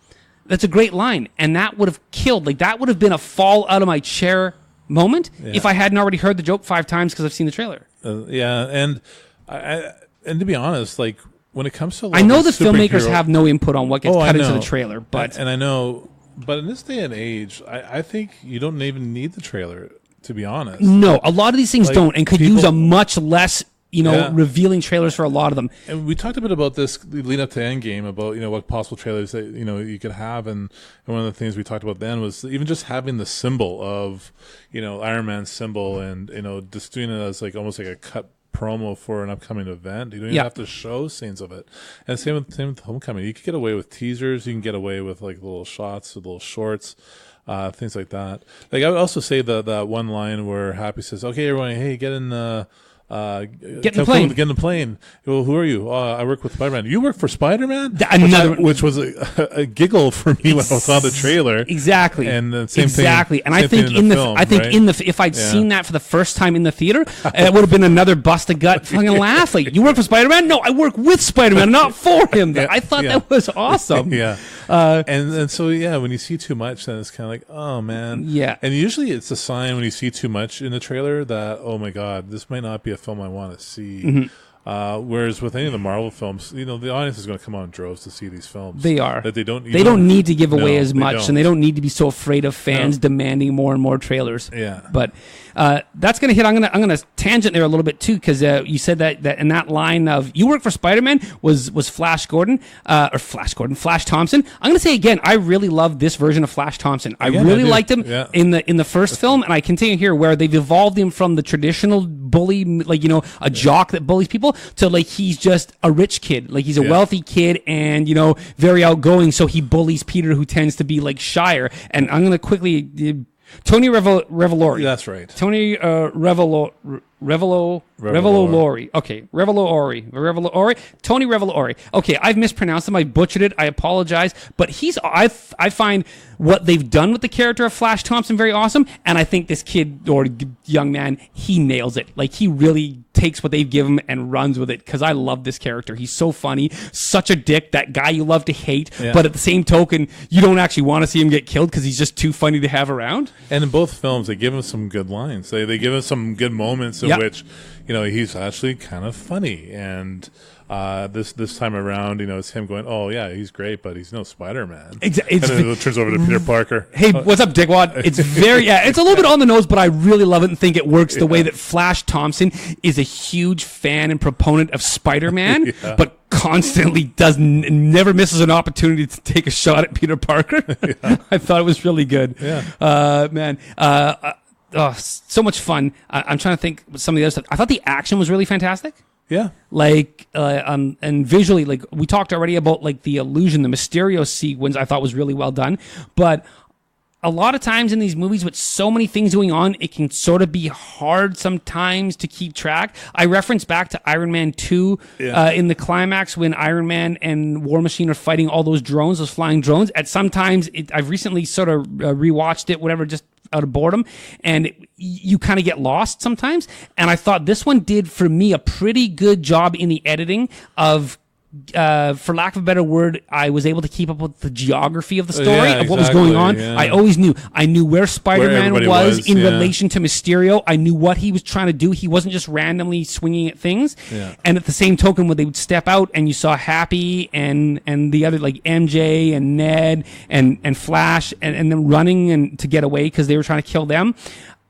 that's a great line. And that would have killed. Like, that would have been a fall out of my chair moment if I hadn't already heard the joke 5 times because I've seen the trailer. And to be honest, like, when it comes to I know the filmmakers have no input on what gets cut into the trailer, but and I know, but in this day and age, I think you don't even need the trailer, to be honest. No, a lot of these things don't, and could use a much less revealing trailers for a lot of them. And we talked a bit about this lead up to Endgame, about what possible trailers that you could have, and one of the things we talked about then was even just having the symbol of Iron Man's symbol, and just doing it as like almost like a cut promo for an upcoming event. You don't even have to show scenes of it. And same with Homecoming. You can get away with teasers. You can get away with like little shots, little shorts, things like that. Like I would also say that one line where Happy says, "Okay, everyone, hey, get in Get in the plane. Get in the plane. Well, who are you? I work with Spider-Man. You work for Spider-Man? Which was a giggle for me when I saw the trailer. Exactly. And the same thing. Exactly. And I think if I'd seen that for the first time in the theater, it would have been another bust a gut fucking laugh. Like, you work for Spider-Man? No, I work with Spider-Man, not for him. I thought that was awesome. Yeah. And so, when you see too much, then it's kind of like, oh, man. Yeah. And usually it's a sign when you see too much in the trailer that, oh, my God, this might not be a film I want to see. Mm-hmm. Whereas with any of the Marvel films, the audience is going to come out in droves to see these films. They are. That they don't need to give away as much, and they don't need to be so afraid of fans demanding more and more trailers. Yeah. But that's going to hit. I'm going to tangent there a little bit too, because you said that in that line of you work for Spider-Man was Flash Thompson. I'm going to say again, I really love this version of Flash Thompson. I really liked him in the first film, and I continue here where they've evolved him from the traditional bully, like a jock that bullies people, to like he's just a rich kid, like he's a wealthy kid, and very outgoing, so he bullies Peter, who tends to be like shyer. And I'm going to quickly. Tony Revolori. That's right. Tony Revolori. Okay, Revolori. Tony Revolori. Okay, I've mispronounced him. I butchered it. I apologize. But I find what they've done with the character of Flash Thompson very awesome. And I think this kid or young man, he nails it. Like, he really takes what they've given him and runs with it. Because I love this character. He's so funny, such a dick, that guy you love to hate. Yeah. But at the same token, you don't actually want to see him get killed because he's just too funny to have around. And in both films, they give him some good lines. They give him some good moments in which, he's actually kind of funny. And this time around, it's him going, oh, yeah, he's great, but he's no Spider-Man. Exactly. And then it turns over to Peter Parker. Hey, what's up, Dickwad? It's it's a little bit on the nose, but I really love it and think it works the way that Flash Thompson is a huge fan and proponent of Spider-Man, but constantly never misses an opportunity to take a shot at Peter Parker. I thought it was really good. Man. So much fun. I'm trying to think some of the other stuff. I thought the action was really fantastic. Yeah. Like, and visually, like, we talked already about, like, the illusion, the Mysterio sequence, I thought was really well done. But a lot of times in these movies with so many things going on, it can sort of be hard sometimes to keep track. I reference back to Iron Man 2 in the climax when Iron Man and War Machine are fighting all those drones, those flying drones. At sometimes, I've recently sort of rewatched it, whatever, just out of boredom, and you kind of get lost sometimes. And I thought this one did, for me, a pretty good job in the editing of, for lack of a better word, I was able to keep up with the geography of the story of what was going on. Yeah. I knew where Spider-Man was in relation to Mysterio. I knew what he was trying to do. He wasn't just randomly swinging at things. Yeah. And at the same token, when they would step out and you saw Happy and the other, like MJ and Ned and Flash and them running and to get away because they were trying to kill them,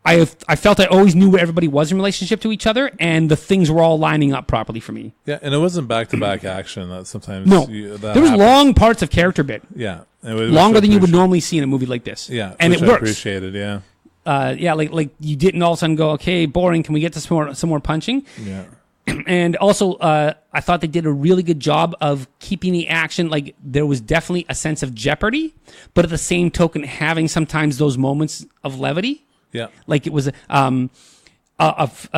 I felt I always knew where everybody was in relationship to each other, and the things were all lining up properly for me. Yeah, and it wasn't back-to-back action. That sometimes there was long parts of character bit. Yeah, longer than you would normally see in a movie like this. Yeah, and it works. I appreciated. Yeah, like you didn't all of a sudden go, okay, boring. Can we get to some more punching? Yeah. And also, I thought they did a really good job of keeping the action. Like, there was definitely a sense of jeopardy, but at the same token, having sometimes those moments of levity. Yeah. Like, it was a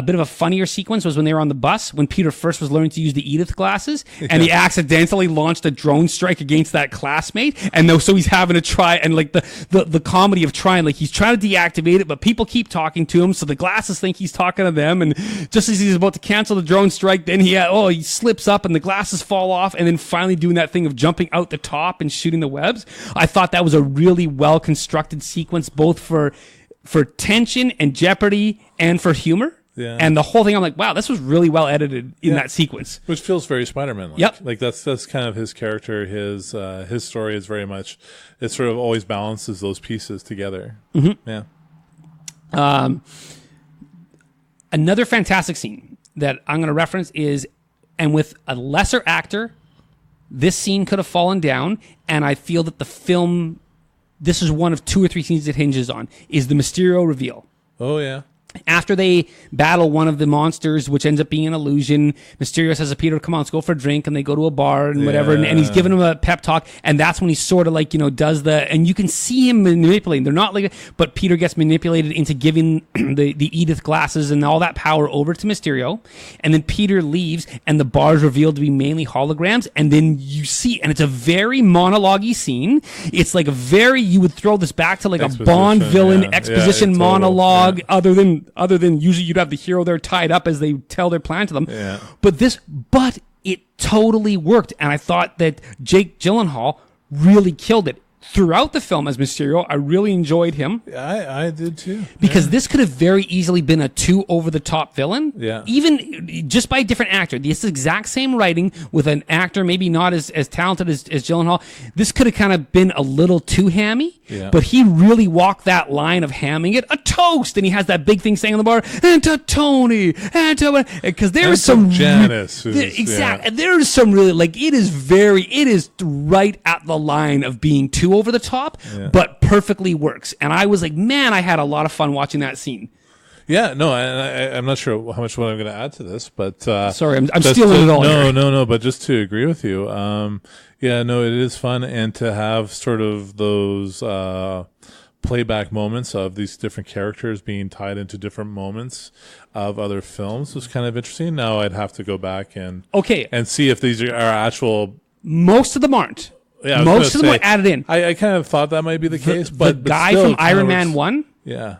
bit of a funnier sequence was when they were on the bus, when Peter first was learning to use the Edith glasses, and he accidentally launched a drone strike against that classmate, and so he's having to try, and like the comedy of trying, like he's trying to deactivate it, but people keep talking to him, so the glasses think he's talking to them, and just as he's about to cancel the drone strike, then he slips up and the glasses fall off, and then finally doing that thing of jumping out the top and shooting the webs. I thought that was a really well constructed sequence, both for tension and jeopardy and for humor. Yeah. And the whole thing, I'm like, wow, this was really well edited in that sequence. Which feels very Spider-Man-like. Yep. Like that's kind of his character. His story is very much, it sort of always balances those pieces together. Mm-hmm. Yeah. Another fantastic scene that I'm going to reference is, and with a lesser actor, this scene could have fallen down, and I feel that the film, this is one of 2 or 3 scenes it hinges on, is the Mysterio reveal. Oh, yeah. After they battle one of the monsters, which ends up being an illusion, Mysterio says to Peter, come on, let's go for a drink, and they go to a bar and whatever, and he's giving him a pep talk, and that's when he sort of like, does and you can see him manipulating. They're not like, but Peter gets manipulated into giving the Edith glasses and all that power over to Mysterio, and then Peter leaves, and the bar's revealed to be mainly holograms, and then you see, and it's a very monologue-y scene. It's like you would throw this back to like a Bond villain exposition monologue, other than usually you'd have the hero there tied up as they tell their plan to them. Yeah. But it totally worked. And I thought that Jake Gyllenhaal really killed it. Throughout the film as Mysterio, I really enjoyed him. I did too. Because this could have very easily been a too over-the-top villain. Yeah. Even just by a different actor. This exact same writing with an actor maybe not as talented as Gyllenhaal. This could have kind of been a little too hammy. Yeah. But he really walked that line of hamming it. A toast! And he has that big thing saying on the bar, and to Tony, and to... Because there is some... Janice. Exactly. Yeah. There is some really... Like, it is right at the line of being too over the top, but perfectly works. And I was like, man, I had a lot of fun watching that scene. Yeah, no, I'm not sure how much I'm going to add to this, but sorry, I'm stealing it all. No, but just to agree with you, it is fun, and to have sort of those playback moments of these different characters being tied into different moments of other films was kind of interesting. Now I'd have to go back and see if these are actual. Most of them aren't. Yeah, most of them were added in. I kind of thought that might be the case, but the guy from Iron Man 1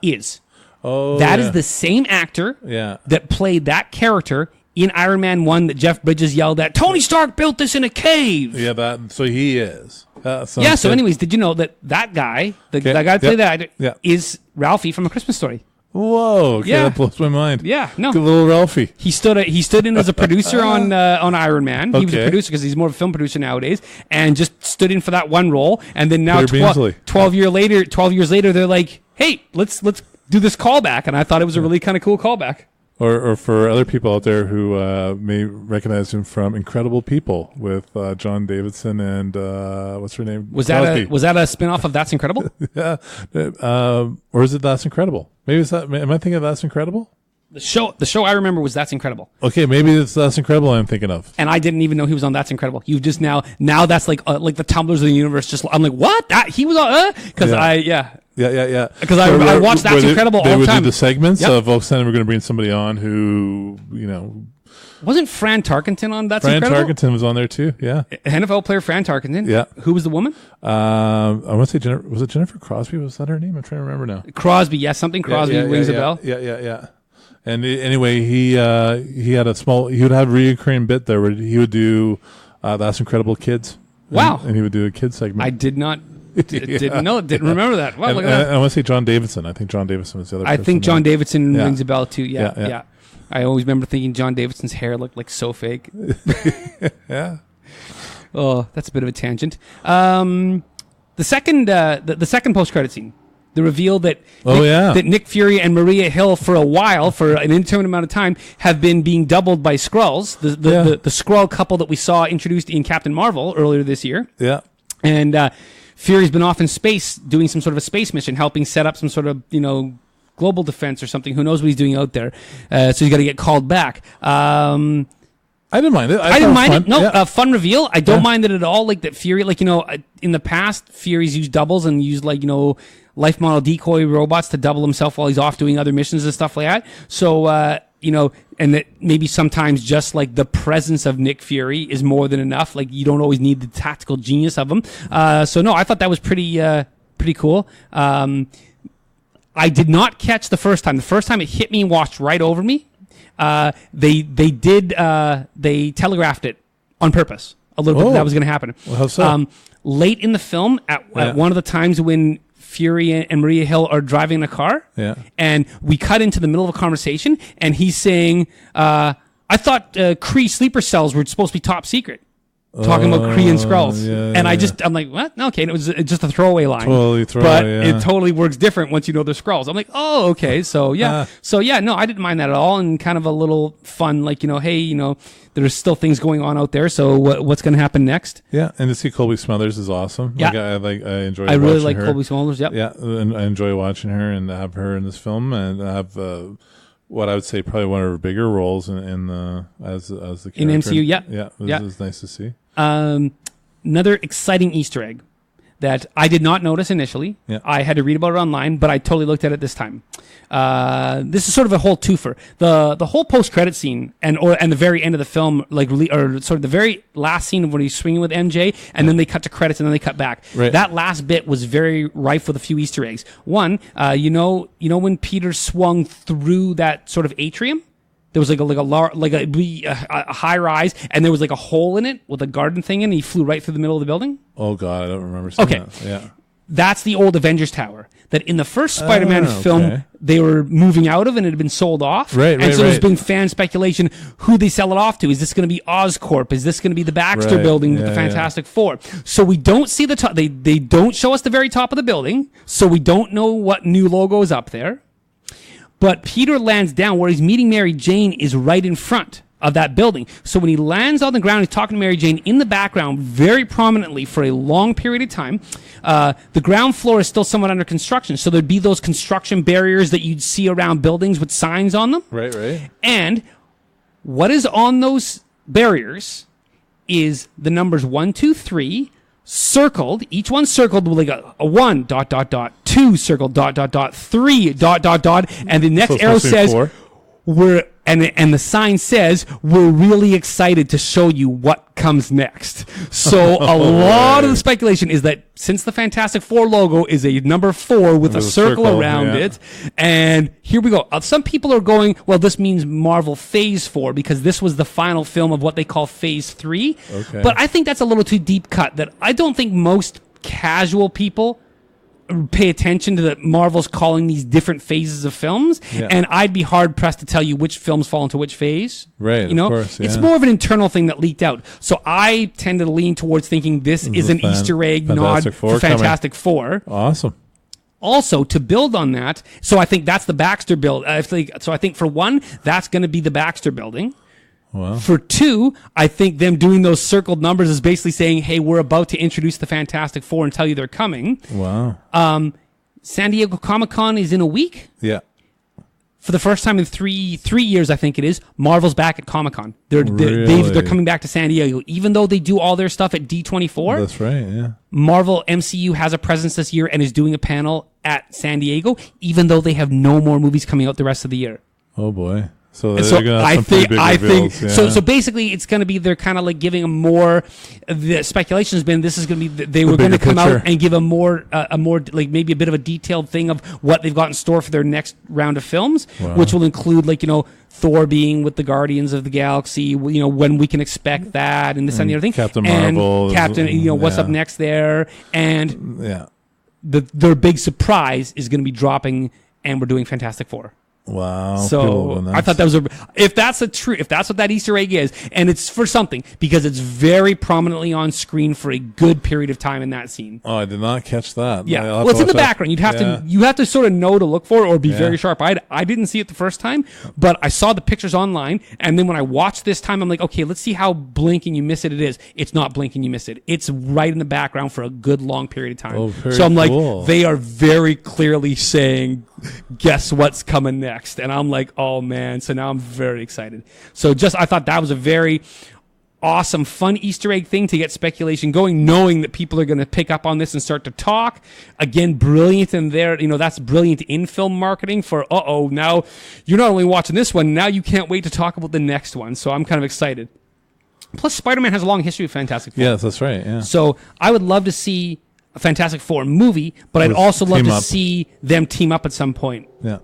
is. Oh, that is the same actor that played that character in Iron Man 1 that Jeff Bridges yelled at, Tony Stark built this in a cave. Yeah, so he is. So anyways, did you know that guy, that guy that played that actor, is Ralphie from A Christmas Story? Whoa! Okay, that blows my mind. Yeah, no, good little Ralphie. He stood in as a producer on Iron Man. He was a producer because he's more of a film producer nowadays, and just stood in for that one role. And then now 12 years later, they're like, "Hey, let's do this callback." And I thought it was a really kind of cool callback. Or for other people out there who may recognize him from Incredible People with John Davidson and what's her name? Was that a spin-off of That's Incredible? Yeah. Or is it That's Incredible? Maybe it's that. Am I thinking of That's Incredible? The show I remember was That's Incredible. Okay, maybe it's That's Incredible I'm thinking of. And I didn't even know he was on That's Incredible. You just now that's like the Tumblers of the universe. Just I'm like, what? That he was on? Because Yeah. Because I watched That's Incredible all the time. They would do the segments of, oh, then we're going to bring somebody on who, Wasn't Fran Tarkenton on That's Incredible? Fran Tarkenton was on there too, yeah. NFL player Fran Tarkenton. Yeah. Who was the woman? I want to say, was it Jennifer Crosby? Was that her name? I'm trying to remember now. Crosby, yes. Something Crosby rings a bell. Yeah. And anyway, he had he would have a recurring bit there where he would do That's Incredible Kids. Wow. And he would do a kids segment. I didn't remember that. Wow, look at that. I want to say John Davidson. I think John Davidson was the other person. I think John Davidson rings a bell too. Yeah. I always remember thinking John Davidson's hair looked like so fake. Yeah. Oh, that's a bit of a tangent. The second post-credit scene, the reveal that Nick Fury and Maria Hill for a while, for an indeterminate amount of time, have been being doubled by Skrulls. The Skrull couple that we saw introduced in Captain Marvel earlier this year. Yeah. And Fury's been off in space doing some sort of a space mission, helping set up some sort of, global defense or something. Who knows what he's doing out there? So he's got to get called back. I didn't mind it. I didn't mind it. No, fun reveal. I don't mind it at all. Like that Fury, in the past, Fury's used doubles and used life model decoy robots to double himself while he's off doing other missions and stuff like that. So, and that maybe sometimes just like the presence of Nick Fury is more than enough. Like you don't always need the tactical genius of him. So no, I thought that was pretty cool. I did not catch the first time. The first time it hit me and washed right over me. They telegraphed it on purpose a little bit that was going to happen. Well, how so? Late in the film, at one of the times when Fury and Maria Hill are driving in a car, and we cut into the middle of a conversation, and he's saying, I thought Kree sleeper cells were supposed to be top secret. talking about Kree and Skrulls. Yeah, I'm like, what? Okay. And it was just a throwaway line. Totally but it totally works different once you know they're Skrulls. I'm like, oh, okay. So yeah. No, I didn't mind that at all. And kind of a little fun, like, hey, there's still things going on out there. So what's going to happen next? Yeah. And to see Colby Smulders is awesome. Yeah. I enjoy I really watching like her. Colby Smulders. Yep. Yeah. And I enjoy watching her and have her in this film and have, what I would say probably one of her bigger roles in the as the character. In MCU. Yeah. Yeah. It was nice to see. Another exciting Easter egg that I did not notice initially. Yeah. I had to read about it online, but I totally looked at it this time. This is sort of a whole twofer. The whole post-credit scene and the very end of the film, or sort of the very last scene of when he's swinging with MJ, and then they cut to credits and then they cut back. Right. That last bit was very rife with a few Easter eggs. One, you know when Peter swung through that sort of atrium? There was a high rise, and there was like a hole in it with a garden thing in, and he flew right through the middle of the building. Oh God, I don't remember seeing that. Yeah. That's the old Avengers Tower that in the first Spider-Man film they were moving out of and it had been sold off. And so there's been fan speculation who they sell it off to. Is this going to be Oscorp? Is this going to be the Baxter building with the Fantastic Four? So we don't see the top. They don't show us the very top of the building, so we don't know what new logo is up there. But Peter lands down where he's meeting Mary Jane is right in front of that building. So when he lands on the ground, he's talking to Mary Jane in the background very prominently for a long period of time. The ground floor is still somewhat under construction. So there'd be those construction barriers that you'd see around buildings with signs on them. Right. And what is on those barriers is the numbers 1, 2, 3 circled, each one circled with like a 1, ... 2 circled, ... 3 ... and the next arrow says, and the sign says, we're really excited to show you what comes next. So a lot of the speculation is that since the Fantastic Four logo is a number 4 with a circle around it, and here we go. Some people are going, well, this means Marvel Phase 4 because this was the final film of what they call Phase 3. Okay. But I think that's a little too deep cut that I don't think most casual people pay attention to that Marvel's calling these different phases of films, and I'd be hard pressed to tell you which films fall into which phase. Right, of course, it's more of an internal thing that leaked out. So I tend to lean towards thinking this is an Easter egg nod for Fantastic Four. Awesome. Also, to build on that, so I think that's the Baxter build. I think for one, that's going to be the Baxter building. Wow. For 2, I think them doing those circled numbers is basically saying, hey, we're about to introduce the Fantastic Four and tell you they're coming. Wow. San Diego Comic-Con is in a week. Yeah. For the first time in three years, I think it is, Marvel's back at Comic-Con. They're coming back to San Diego. Even though they do all their stuff at D24. That's right, yeah. Marvel MCU has a presence this year and is doing a panel at San Diego, even though they have no more movies coming out the rest of the year. Oh, boy. So they're going to have some pretty big reveals. Yeah. So basically it's going to be, they're kind of like giving a more, the speculation has been this is going to be, they were going to come out and give a more like maybe a bit of a detailed thing of what they've got in store for their next round of films, which will include like, Thor being with the Guardians of the Galaxy, when we can expect that and this and the other thing. Captain Marvel. What's up next there. And their big surprise is going to be dropping and we're doing Fantastic Four. Wow. So I thought that was if that's what that Easter egg is, and it's for something because it's very prominently on screen for a good period of time in that scene. Oh, I did not catch that. Yeah, well, it's in the background. You have to sort of know to look for it or be very sharp-eyed. I didn't see it the first time, but I saw the pictures online, and then when I watched this time, I'm like, okay, let's see how blink and you miss it is. It's not blink and you miss it. It's right in the background for a good long period of time. Oh, very so I'm cool. like, they are very clearly saying, guess what's coming next? And I'm like, oh man. So now I'm very excited. So I thought that was a very awesome, fun Easter egg thing to get speculation going, knowing that people are going to pick up on this and start to talk. Again, brilliant in there. That's brilliant in film marketing for, now you're not only watching this one, now you can't wait to talk about the next one. So I'm kind of excited. Plus, Spider-Man has a long history of Fantastic Four. Yes, that's right. Yeah. So I would love to see a Fantastic Four movie, but I'd also love to see them team up at some point. Yeah.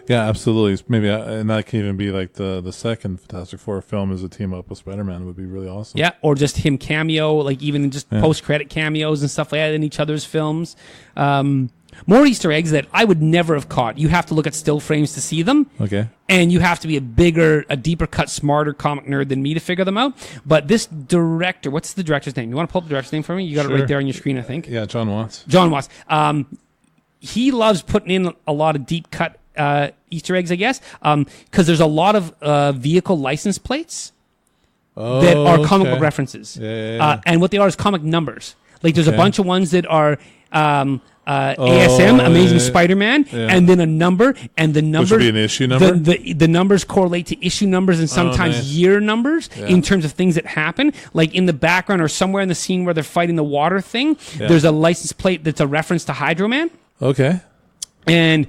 Yeah, absolutely. Maybe, and that can even be like the second Fantastic Four film is a team up with Spider-Man. It would be really awesome. Yeah, or just him cameo, like even just post-credit cameos and stuff like that in each other's films. More Easter eggs that I would never have caught. You have to look at still frames to see them. Okay. And you have to be a deeper cut, smarter comic nerd than me to figure them out. But this director, what's the director's name? You want to pull up the director's name for me? You got it right there on your screen, I think. Yeah, John Watts. John Watts. He loves putting in a lot of deep cut Easter eggs, I guess, because there's a lot of vehicle license plates that are comic book references. Yeah. And what they are is comic numbers. Like there's a bunch of ones that are ASM, Amazing Spider-Man, and then a number, and the number... Which would be an issue number? The numbers correlate to issue numbers and sometimes year numbers in terms of things that happen. Like in the background or somewhere in the scene where they're fighting the water thing, there's a license plate that's a reference to Hydro Man. Okay. And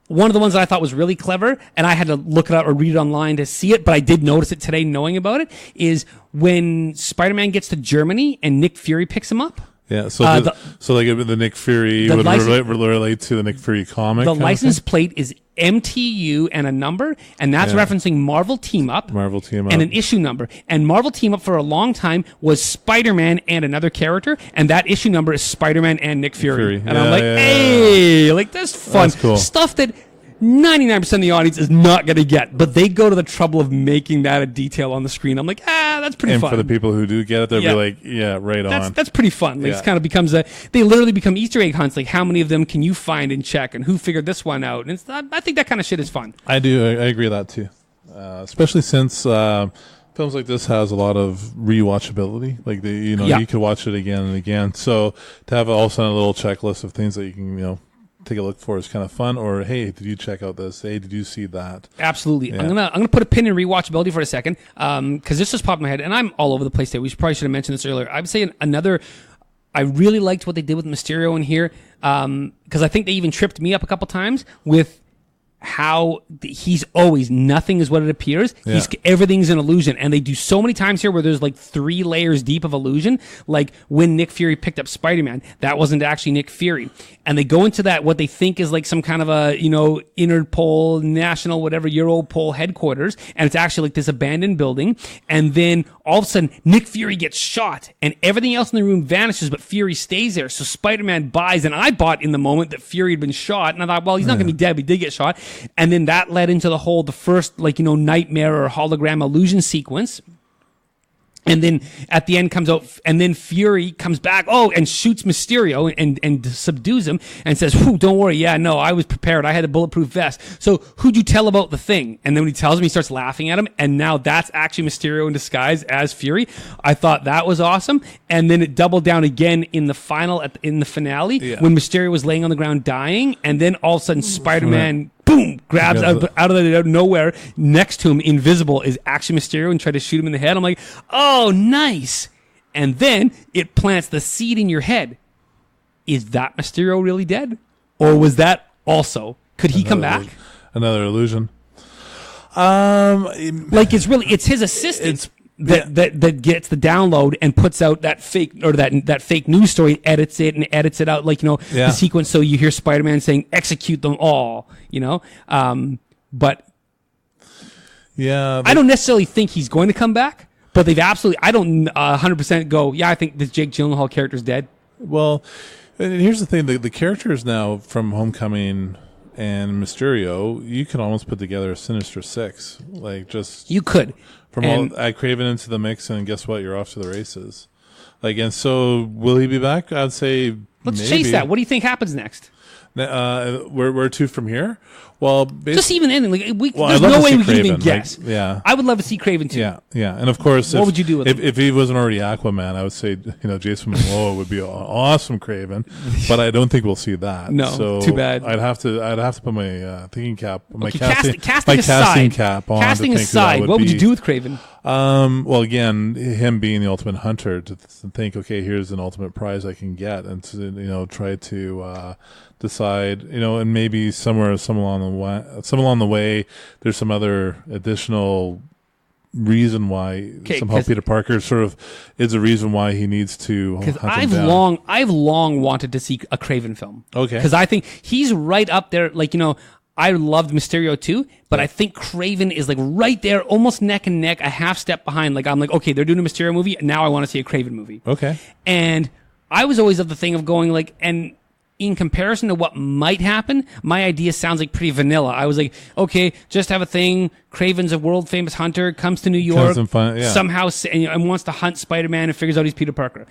one of the ones that I thought was really clever, and I had to look it up or read it online to see it, but I did notice it today knowing about it, is when Spider-Man gets to Germany and Nick Fury picks him up. Yeah, so like the Nick Fury would relate to the Nick Fury comic. The license plate is MTU and a number, and that's referencing Marvel Team Up. And an issue number. And Marvel Team Up for a long time was Spider-Man and another character, and that issue number is Spider-Man and Nick Fury. And I'm like, hey, like that's fun. That's cool. Stuff that 99% of the audience is not going to get, but they go to the trouble of making that a detail on the screen. I'm like, that's pretty fun. And for the people who do get it, they'll be like, right on. That's pretty fun. Like, it kind of becomes they literally become Easter egg hunts. Like, how many of them can you find and check, and who figured this one out? And I think that kind of shit is fun. I do. I agree with that too. Especially since films like this has a lot of rewatchability. Like, you could watch it again and again. So to have also a little checklist of things that you can, take a look for is kind of fun. Or, hey, did you check out this? Hey, did you see that? Absolutely. Yeah. I'm gonna put a pin in rewatchability for a second, because this just popped in my head, and I'm all over the place today. We probably should have mentioned this earlier. I would say I really liked what they did with Mysterio in here, because I think they even tripped me up a couple times with how he's always nothing is what it appears. Everything's an illusion, and they do so many times here where there's like 3 layers deep of illusion. Like when Nick Fury picked up Spider-Man, that wasn't actually Nick Fury, and they go into that what they think is like some kind of a Interpol national whatever Europol headquarters, and it's actually like this abandoned building. And then all of a sudden Nick Fury gets shot, and everything else in the room vanishes, but Fury stays there. So Spider-Man buys, and I bought in the moment that Fury had been shot, and I thought, well, he's not going to be dead, but he did get shot. And then that led into the first, nightmare or hologram illusion sequence. And then at the end comes out, and then Fury comes back, and shoots Mysterio and subdues him and says, don't worry, I was prepared. I had a bulletproof vest. So who'd you tell about the thing? And then when he tells him, he starts laughing at him, and now that's actually Mysterio in disguise as Fury. I thought that was awesome. And then it doubled down again in the in the finale when Mysterio was laying on the ground dying, and then all of a sudden Spider-Man... boom, grabs out of nowhere next to him, invisible, is actually Mysterio and tried to shoot him in the head. I'm like, oh, nice. And then it plants the seed in your head. Is that Mysterio really dead? Or was that also? Could he come back? Another illusion. It's his assistant that gets the download and puts out that fake news story, edits it out the sequence, so you hear Spider-Man saying execute them all, but I don't necessarily think he's going to come back, but they've absolutely, I don't 100% go, I think this Jake Gyllenhaal character's dead. Well, and here's the thing, the characters now from Homecoming and Mysterio, you can almost put together a Sinister Six, you could. Add Craven into the mix, and guess what? You're off to the races. And so will he be back? I'd say let's chase that. What do you think happens next? Where to from here? Well, just even ending. There's no way we can even guess. I would love to see Craven too. Yeah, and of course, what would you do with him? If he wasn't already Aquaman, I would say Jason Momoa would be an awesome Craven, but I don't think we'll see that. No, so too bad. I'd have to put my thinking cap, my casting cap on. Casting aside, what would you do with Craven? Well, again, him being the ultimate hunter, to think, okay, here's an ultimate prize I can get, and to try to decide, and maybe somewhere along the way, there's some other additional reason why somehow Peter Parker sort of is a reason why he needs to hunt him down. I've long wanted to see a Craven film. Okay, because I think he's right up there. I loved Mysterio too, but I think Craven is right there, almost neck and neck, a half step behind. I'm like, okay, they're doing a Mysterio movie, now I want to see a Craven movie. Okay, and I was always of the thing of going and in comparison to what might happen, my idea sounds like pretty vanilla. I was like, okay, just have a thing. Craven's a world famous hunter, comes to New York, somehow and wants to hunt Spider-Man and figures out he's Peter Parker.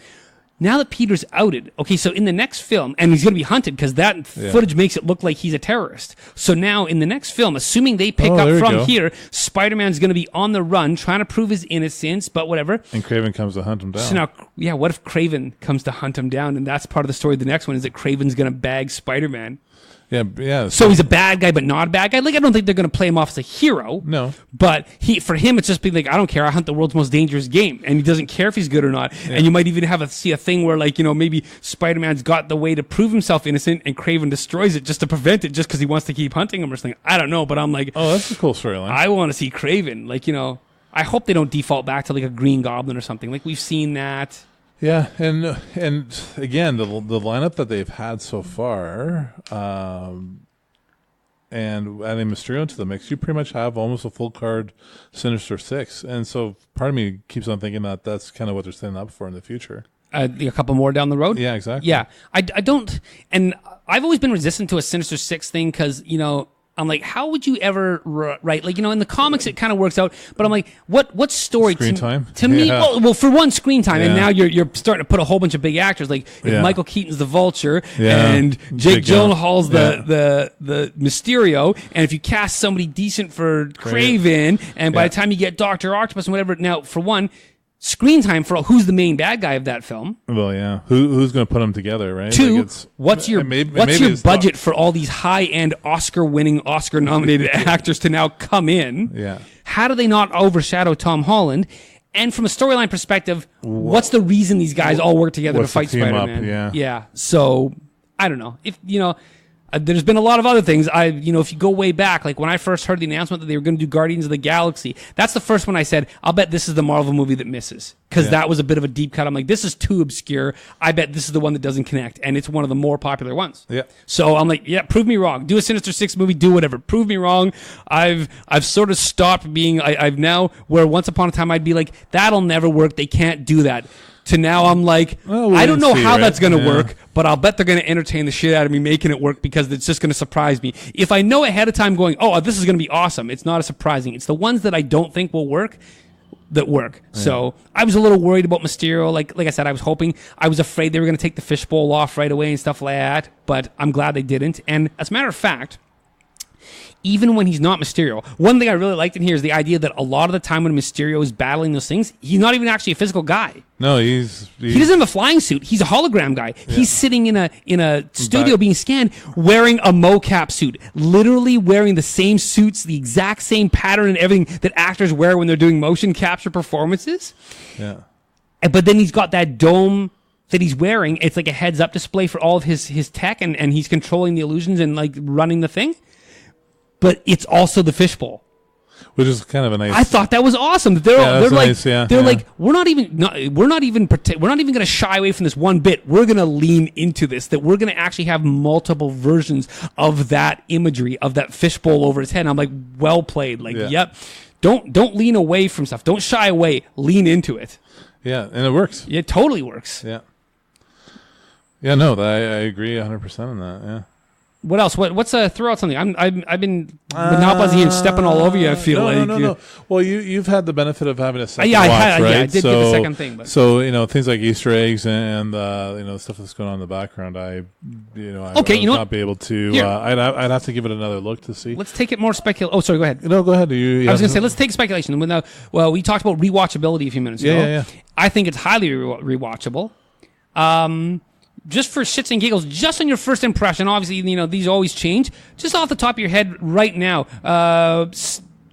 Now that Peter's outed, okay, so in the next film, and he's going to be hunted because that footage makes it look like he's a terrorist. So now in the next film, assuming they pick up from here, Spider-Man's going to be on the run trying to prove his innocence, but whatever. And Craven comes to hunt him down. So now, what if Craven comes to hunt him down? And that's part of the story of the next one, is that Craven's going to bag Spider-Man. Yeah. So he's a bad guy, but not a bad guy. Like, I don't think they're going to play him off as a hero. No. But for him, it's just being like, I don't care. I hunt the world's most dangerous game, and he doesn't care if he's good or not. Yeah. And you might even see a thing where, like, maybe Spider-Man's got the way to prove himself innocent, and Craven destroys it just to prevent it, just because he wants to keep hunting him or something. I don't know, but I'm like, oh, that's a cool storyline. I want to see Craven. Like, I hope they don't default back to like a Green Goblin or something. Like, we've seen that. Yeah, and again, the lineup that they've had so far. And adding Mysterio into the mix, you pretty much have almost a full card Sinister Six. And so part of me keeps on thinking that that's kind of what they're setting up for in the future. A couple more down the road? Yeah, exactly. Yeah. I don't, and I've always been resistant to a Sinister Six thing because, I'm like, how would you ever write? Like, in the comics, it kind of works out. But I'm like, what story? Screen time? To me, well, for one, screen time. And now you're starting to put a whole bunch of big actors. Like, Michael Keaton's the Vulture. And Jake Gyllenhaal's the Mysterio. And if you cast somebody decent for Craven, and by the time you get Dr. Octopus and whatever, now, for one, screen time for who's the main bad guy of that film. Well, yeah. Who's going to put them together, right? Two, what's your budget for all these high-end Oscar-winning, Oscar-nominated actors to now come in? Yeah. How do they not overshadow Tom Holland? And from a storyline perspective, what's the reason these guys all work together to fight Spider-Man? Yeah. So, I don't know. If, there's been a lot of other things. If you go way back, like when I first heard the announcement that they were going to do Guardians of the Galaxy, that's the first one I said, I'll bet this is the Marvel movie that misses. Because that was a bit of a deep cut. I'm like, this is too obscure. I bet this is the one that doesn't connect. And it's one of the more popular ones. Yeah. So I'm like, prove me wrong. Do a Sinister Six movie, do whatever. Prove me wrong. I've sort of stopped being, I've now, where once upon a time I'd be like, that'll never work. They can't do that. To now I'm like, I don't know how that's going to work, but I'll bet they're going to entertain the shit out of me making it work because it's just going to surprise me. If I know ahead of time going, this is going to be awesome, it's not as surprising. It's the ones that I don't think will work that work. Yeah. So I was a little worried about Mysterio. Like I said, I was afraid they were going to take the fishbowl off right away and stuff like that, but I'm glad they didn't. And as a matter of fact, even when he's not Mysterio, one thing I really liked in here is the idea that a lot of the time when Mysterio is battling those things, he's not even actually a physical guy. No, he doesn't have a flying suit. He's a hologram guy. Yeah. He's sitting in a studio being scanned, wearing a mocap suit, literally wearing the same suits, the exact same pattern and everything that actors wear when they're doing motion capture performances. Yeah. But then he's got that dome that he's wearing. It's like a heads-up display for all of his tech, and he's controlling the illusions and like running the thing. But it's also the fishbowl, which is kind of a nice. I thought that was awesome. They're like, we're not even going to shy away from this one bit. We're going to lean into this. That we're going to actually have multiple versions of that imagery of that fishbowl over his head. And I'm like, well played. Like, yep. Don't lean away from stuff. Don't shy away. Lean into it. Yeah, and it works. It totally works. Yeah. Yeah. No, I agree 100% on that. Yeah. What else? What's throw out something? I've been monopolizing and stepping all over you. I feel no. Well, you've had the benefit of having a second watch, right? Yeah, I did get the second thing. But. So things like Easter eggs and stuff that's going on in the background. I would not be able to. I'd have to give it another look to see. Let's take it more speculation. Oh, sorry. Go ahead. No, go ahead. I was going to say let's take speculation. We talked about rewatchability a few minutes ago. Yeah. I think it's highly rewatchable. Just for shits and giggles, just on your first impression, obviously, these always change. Just off the top of your head right now,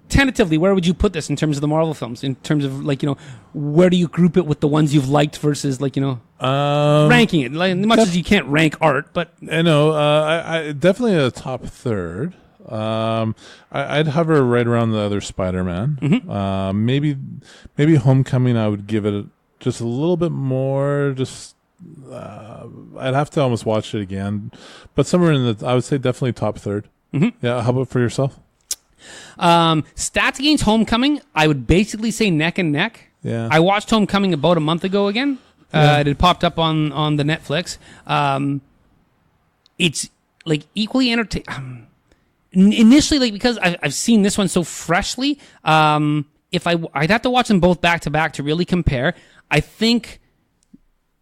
tentatively, where would you put this in terms of the Marvel films? In terms of, where do you group it with the ones you've liked versus, ranking it? Much as you can't rank art, but... I know. I definitely a top third. I'd hover right around the other Spider-Man. Mm-hmm. Maybe Homecoming, I would give it just a little bit more, I'd have to almost watch it again, but somewhere I would say definitely top third. Mm-hmm. Yeah. How about for yourself? Stats against Homecoming, I would basically say neck and neck. Yeah. I watched Homecoming about a month ago again. It had popped up on the Netflix. it's like equally entertaining. Initially, like because I've seen this one so freshly, if I'd have to watch them both back to back to really compare. I think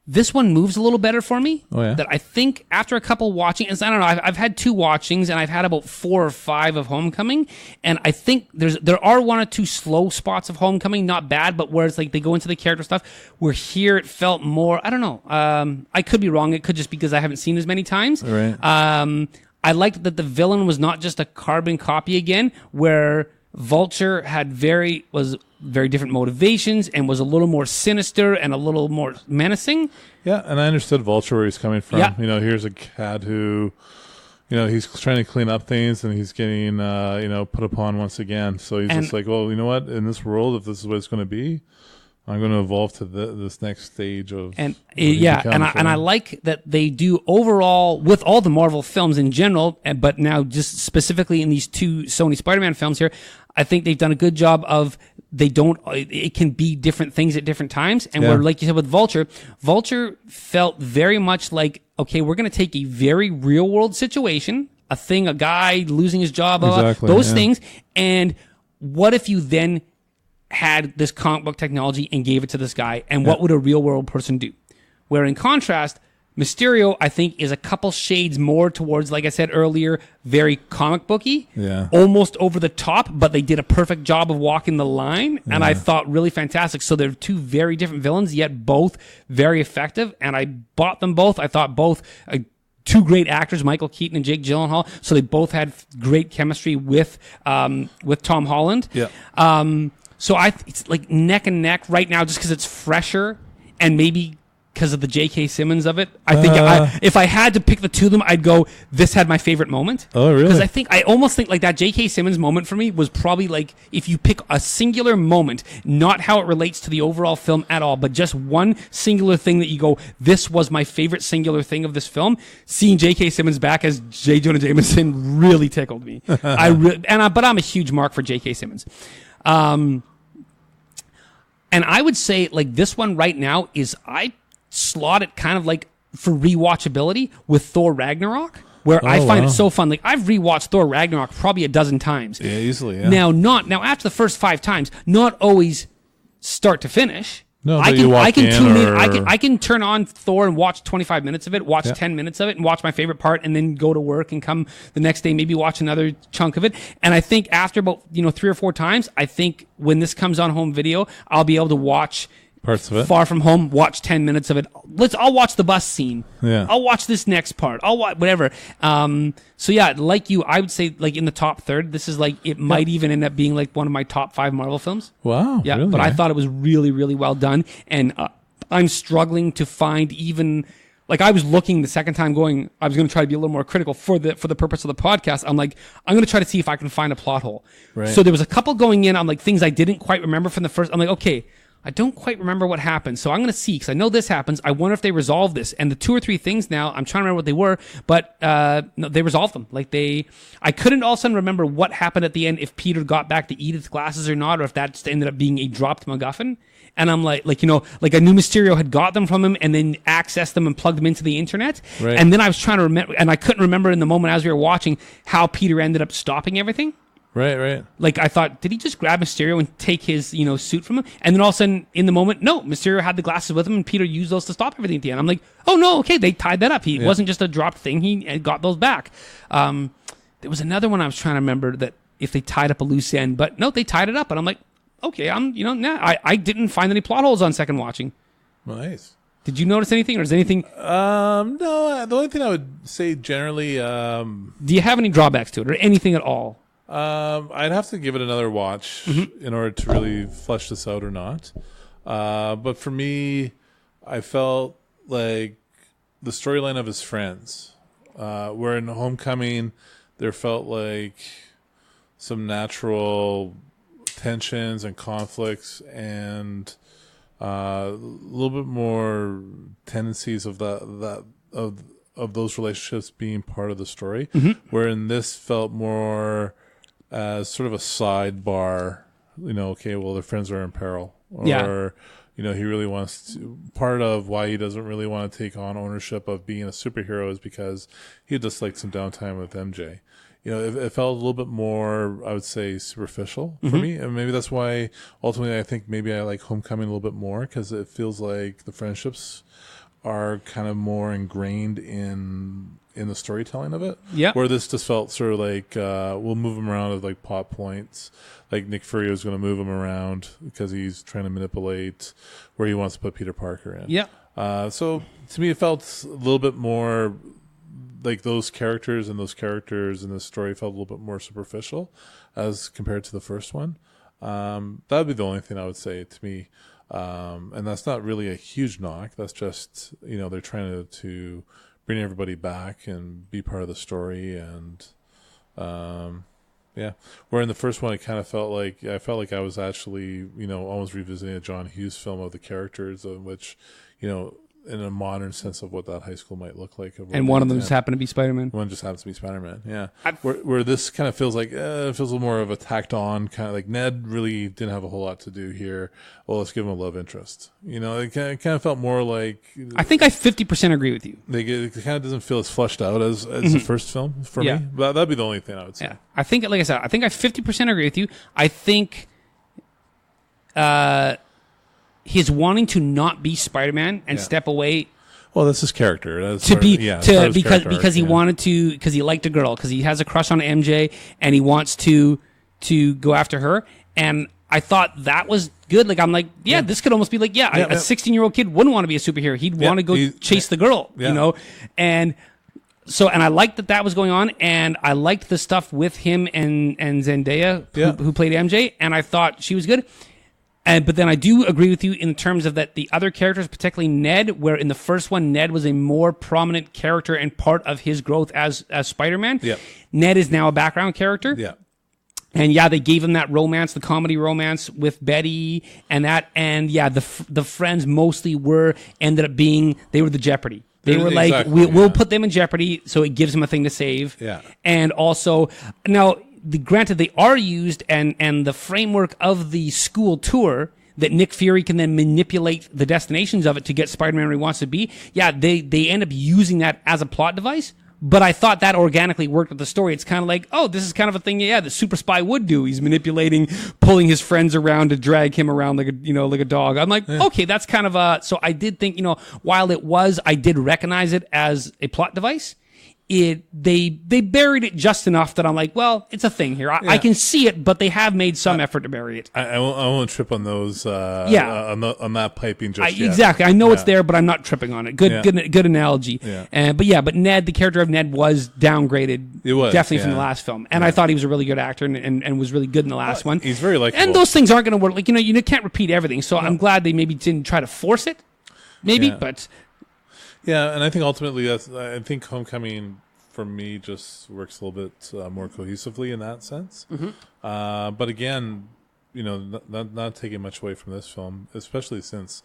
this one moves a little better for me. Oh, yeah? That I think after a couple watchings, I don't know. I've had 2 watchings, and I've had about 4 or 5 of Homecoming, and I think there are 1 or 2 slow spots of Homecoming, not bad, but where it's like they go into the character stuff. Where here it felt more. I don't know. I could be wrong. It could just because I haven't seen as many times. Right. I liked that the villain was not just a carbon copy again, where Vulture was very different motivations and was a little more sinister and a little more menacing. Yeah, and I understood Vulture where he's coming from. Yeah. Here's a cat who, he's trying to clean up things and he's getting, put upon once again. So he's just like, well, you know what? In this world, if this is what it's going to be, I'm going to evolve to this next stage of I like that they do overall with all the Marvel films in general, but now just specifically in these 2 Sony Spider-Man films here. I think they've done a good job of it can be different things at different times. And where, like you said with Vulture felt very much like, okay, we're going to take a very real world situation, a guy losing his job, those things. And what if you then had this comic book technology and gave it to this guy? And what would a real world person do? Where in contrast, Mysterio, I think, is a couple shades more towards, like I said earlier, very comic booky, almost over the top, but they did a perfect job of walking the line, and I thought really fantastic. So they're 2 very different villains, yet both very effective, and I bought them both. I thought both 2 great actors, Michael Keaton and Jake Gyllenhaal, so they both had great chemistry with Tom Holland. Yeah. So it's like neck and neck right now, just because it's fresher, and maybe because of the J.K. Simmons of it. I think if I had to pick the 2 of them, I'd go, this had my favorite moment. Oh, really? Because I almost think like that J.K. Simmons moment for me was probably like, if you pick a singular moment, not how it relates to the overall film at all, but just one singular thing that you go, this was my favorite singular thing of this film, seeing J.K. Simmons back as J. Jonah Jameson really tickled me. But I'm a huge mark for J.K. Simmons. And I would say like this one right now I slot it kind of like for rewatchability with Thor Ragnarok, where I find it so fun. Like I've rewatched Thor Ragnarok probably a dozen times. Yeah, easily. Yeah. Now after the first 5 times, not always start to finish. No, I can turn on Thor and watch 25 minutes of it, watch 10 minutes of it, and watch my favorite part, and then go to work and come the next day, maybe watch another chunk of it. And I think after about 3 or 4 times, I think when this comes on home video, I'll be able to watch parts of it. Far From Home, watch 10 minutes of it. I'll watch the bus scene. Yeah. I'll watch this next part. I'll watch whatever. So yeah, like you, I would say like in the top third, this is like, it might even end up being like one of my top 5 Marvel films. Wow. Yeah. Really? But I thought it was really, really well done. And I'm struggling to find even, like I was looking the second time going, I was going to try to be a little more critical for the purpose of the podcast. I'm like, I'm going to try to see if I can find a plot hole. Right. So there was a couple going in on like things I didn't quite remember from the first. I'm like, okay, I don't quite remember what happened, so I'm going to see, because I know this happens. I wonder if they resolve this. And the 2 or 3 things now, I'm trying to remember what they were, but no, they resolved them. I couldn't all of a sudden remember what happened at the end, if Peter got back to Edith's glasses or not, or if that just ended up being a dropped MacGuffin. And I'm like I knew Mysterio had got them from him and then accessed them and plugged them into the internet. Right. And then I was trying to remember, and I couldn't remember in the moment as we were watching how Peter ended up stopping everything. Right. Like I thought, did he just grab Mysterio and take his, suit from him? And then all of a sudden, in the moment, no, Mysterio had the glasses with him, and Peter used those to stop everything at the end. I'm like, oh no, okay, they tied that up. It wasn't just a dropped thing. He got those back. There was another one I was trying to remember that if they tied up a loose end, but no, they tied it up, and I'm like, okay, I didn't find any plot holes on second watching. Nice. Did you notice anything, or is anything? No, the only thing I would say generally. Do you have any drawbacks to it, or anything at all? I'd have to give it another watch in order to really flesh this out or not. But for me, I felt like the storyline of his friends, where in Homecoming, there felt like some tensions and conflicts and a little bit more tendencies of of those relationships being part of the story. Wherein this felt more as sort of a sidebar, okay, well, their friends are in peril, or he really wants to. Part of why he doesn't really want to take on ownership of being a superhero is because he'd just like some downtime with MJ. It felt a little bit more, I would say, superficial for me. And maybe that's why, ultimately, I think maybe I like Homecoming a little bit more, because it feels like the friendships are kind of more ingrained in the storytelling of it. Yeah. Where this just felt sort of like, we'll move him around as like plot points. Like Nick Fury is going to move him around because he's trying to manipulate where he wants to put Peter Parker in. Yeah. So to me, it felt a little bit more like those characters in the story felt a little bit more superficial as compared to the first one. That would be the only thing I would say to me. And that's not really a huge knock. That's just, they're trying to bring everybody back and be part of the story. And, where in the first one, it kind of felt like I was actually, almost revisiting a John Hughes film of the characters, of which, in a modern sense of what that high school might look like. And one of them just happened to be Spider-Man. One just happens to be Spider-Man, yeah. Where this kind of feels like, it feels a little more of a tacked on, kind of like Ned really didn't have a whole lot to do here. Well, let's give him a love interest. It kind of felt more like... I think I 50% agree with you. It kind of doesn't feel as fleshed out as the first film for me. But that'd be the only thing I would say. Yeah. I think, like I said, I 50% agree with you. I think... his wanting to not be Spider-Man and step away. Well, that's his character. Because he wanted to, because he liked a girl, because he has a crush on MJ and he wants to go after her. And I thought that was good. Like, I'm like, this could almost be like, a 16-year-old kid wouldn't want to be a superhero. He'd want to go chase the girl, And so, and I liked that was going on, and I liked the stuff with him and Zendaya, who played MJ, and I thought she was good. But then I do agree with you in terms of that the other characters, particularly Ned, where in the first one, Ned was a more prominent character and part of his growth as Spider-Man. Yeah. Ned is now a background character. Yeah. And they gave him that romance, the comedy romance with Betty and that. And the friends mostly ended up being, they were the Jeopardy. They were like, we'll put them in jeopardy, so it gives them a thing to save. Yeah. And also, now, granted, they are used, and the framework of the school tour that Nick Fury can then manipulate the destinations of it to get Spider-Man where he wants to be. Yeah, they end up using that as a plot device. But I thought that organically worked with the story. It's kind of like, oh, this is kind of a thing, the super spy would do. He's manipulating, pulling his friends around to drag him around like a dog. I'm like, okay, that's kind of so I did think, while I did recognize it as a plot device. They buried it just enough that I'm like, well, it's a thing here. I can see it, but they have made some effort to bury it. I won't trip on those. On that piping just yet. Exactly. I know it's there, but I'm not tripping on it. Good analogy. Yeah. But Ned, the character of Ned, was downgraded. It was definitely from the last film, and I thought he was a really good actor and was really good in the last one. He's very likable. And those things aren't going to work. Like you can't repeat everything. So I'm glad they maybe didn't try to force it. But. Yeah, and I think ultimately I think Homecoming for me just works a little bit more cohesively in that sense. Mm-hmm. But again, not taking much away from this film, especially since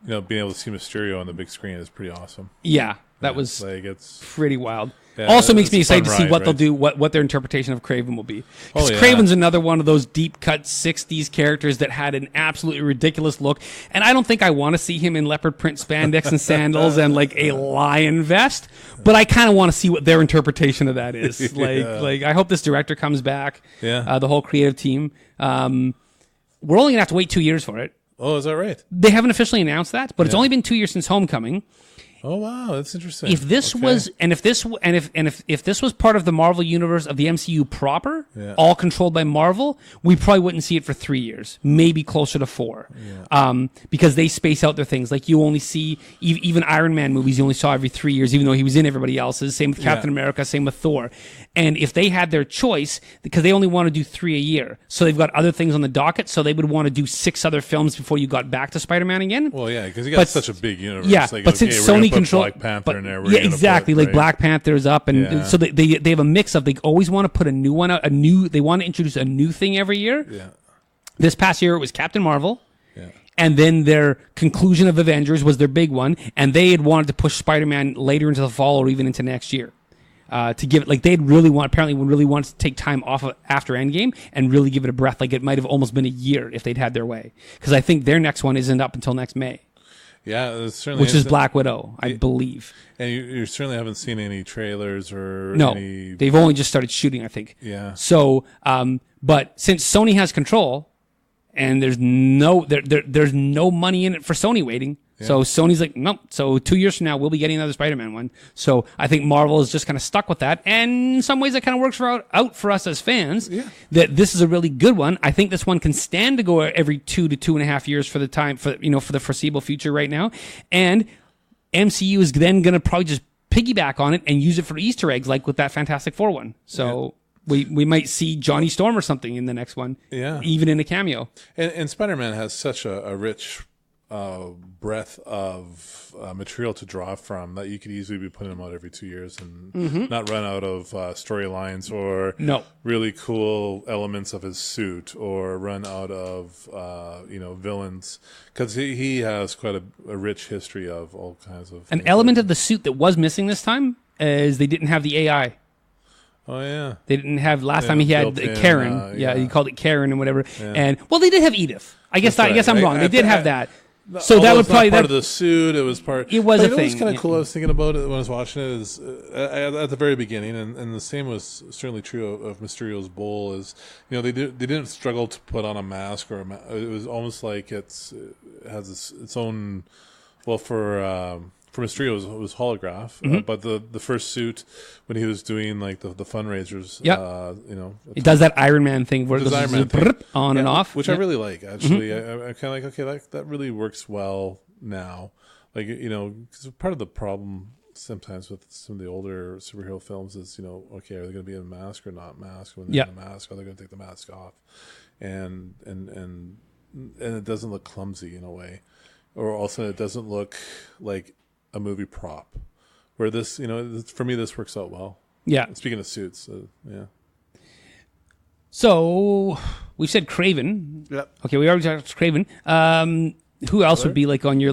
being able to see Mysterio on the big screen is pretty awesome. Yeah, that was it's pretty wild. Yeah, also makes me excited to see what they'll right? do, what their interpretation of Kraven will be. Because Kraven's another one of those deep-cut 60s characters that had an absolutely ridiculous look. And I don't think I want to see him in leopard print spandex and sandals and like a lion vest. But I kind of want to see what their interpretation of that is. Like I hope this director comes back, the whole creative team. We're only going to have to wait 2 years for it. Oh, is that right? They haven't officially announced that, but it's only been 2 years since Homecoming. Oh wow, that's interesting. If this was if this was part of the Marvel universe of the MCU proper, all controlled by Marvel, we probably wouldn't see it for 3 years, maybe closer to 4. Because they space out their things. Like you only see even Iron Man movies, you only saw every 3 years, even though he was in everybody else's. Same with Captain America, same with Thor. And if they had their choice, because they only want to do 3 a year, so they've got other things on the docket, so they would want to do 6 other films before you got back to Spider-Man again. Well, yeah, because you got such a big universe. Yeah, but since Sony controls Black Panther in there, exactly, like Black Panther's up, and so they have a mix of, they always want to put a new one out, they want to introduce a new thing every year. Yeah. This past year it was Captain Marvel. And then their conclusion of Avengers was their big one, and they had wanted to push Spider-Man later into the fall or even into next year. to give it, like they'd really would really want to take time off of after Endgame and really give it a breath. Like it might have almost been a year if they'd had their way, because I think their next one isn't up until next May. Yeah, it certainly which is Black Widow, I believe. And you certainly haven't seen any trailers or no. any... They've only just started shooting, I think. Yeah. So, but since Sony has control, and there's no money in it for Sony waiting. Yeah. So Sony's like, nope. So 2 years from now, we'll be getting another Spider-Man one. So I think Marvel is just kind of stuck with that. And in some ways, that kind of works out for us as fans. Yeah. That this is a really good one. I think this one can stand to go every 2 to 2.5 years for the time for the foreseeable future right now. And MCU is then going to probably just piggyback on it and use it for Easter eggs, like with that Fantastic Four one. So. Yeah. We might see Johnny Storm or something in the next one, even in a cameo. And Spider-Man has such a rich breadth of material to draw from that you could easily be putting them out every 2 years and not run out of storylines or really cool elements of his suit or run out of villains, because he has quite a rich history of all kinds of. An element of the suit that was missing this time is they didn't have the AI. Oh yeah, they didn't have last time. He had Karen. He called it Karen and whatever. Yeah. And they did have Edith. I guess I'm wrong. They did have that. So that would probably part of the suit. It was part. It was a thing. It was kind of cool. I was thinking about it when I was watching it. Is at the very beginning, and the same was certainly true of Mysterio's bowl. Is they didn't struggle to put on a mask or it was almost like it has its own. Well, for Mysterio, it was holograph, but the first suit when he was doing like the fundraisers, it does that Iron Man thing where it goes on and off, which I really like. Actually, I'm kind of like, okay, that really works well now. Like because part of the problem sometimes with some of the older superhero films is okay, are they going to be in a mask or not mask? When they're in a mask, are they going to take the mask off? And it doesn't look clumsy in a way, or also it doesn't look like a movie prop, where this, for me, this works out well. Yeah. Speaking of suits, yeah. So we've said Craven. Yep. Okay, we already talked Craven. Who else would be like on your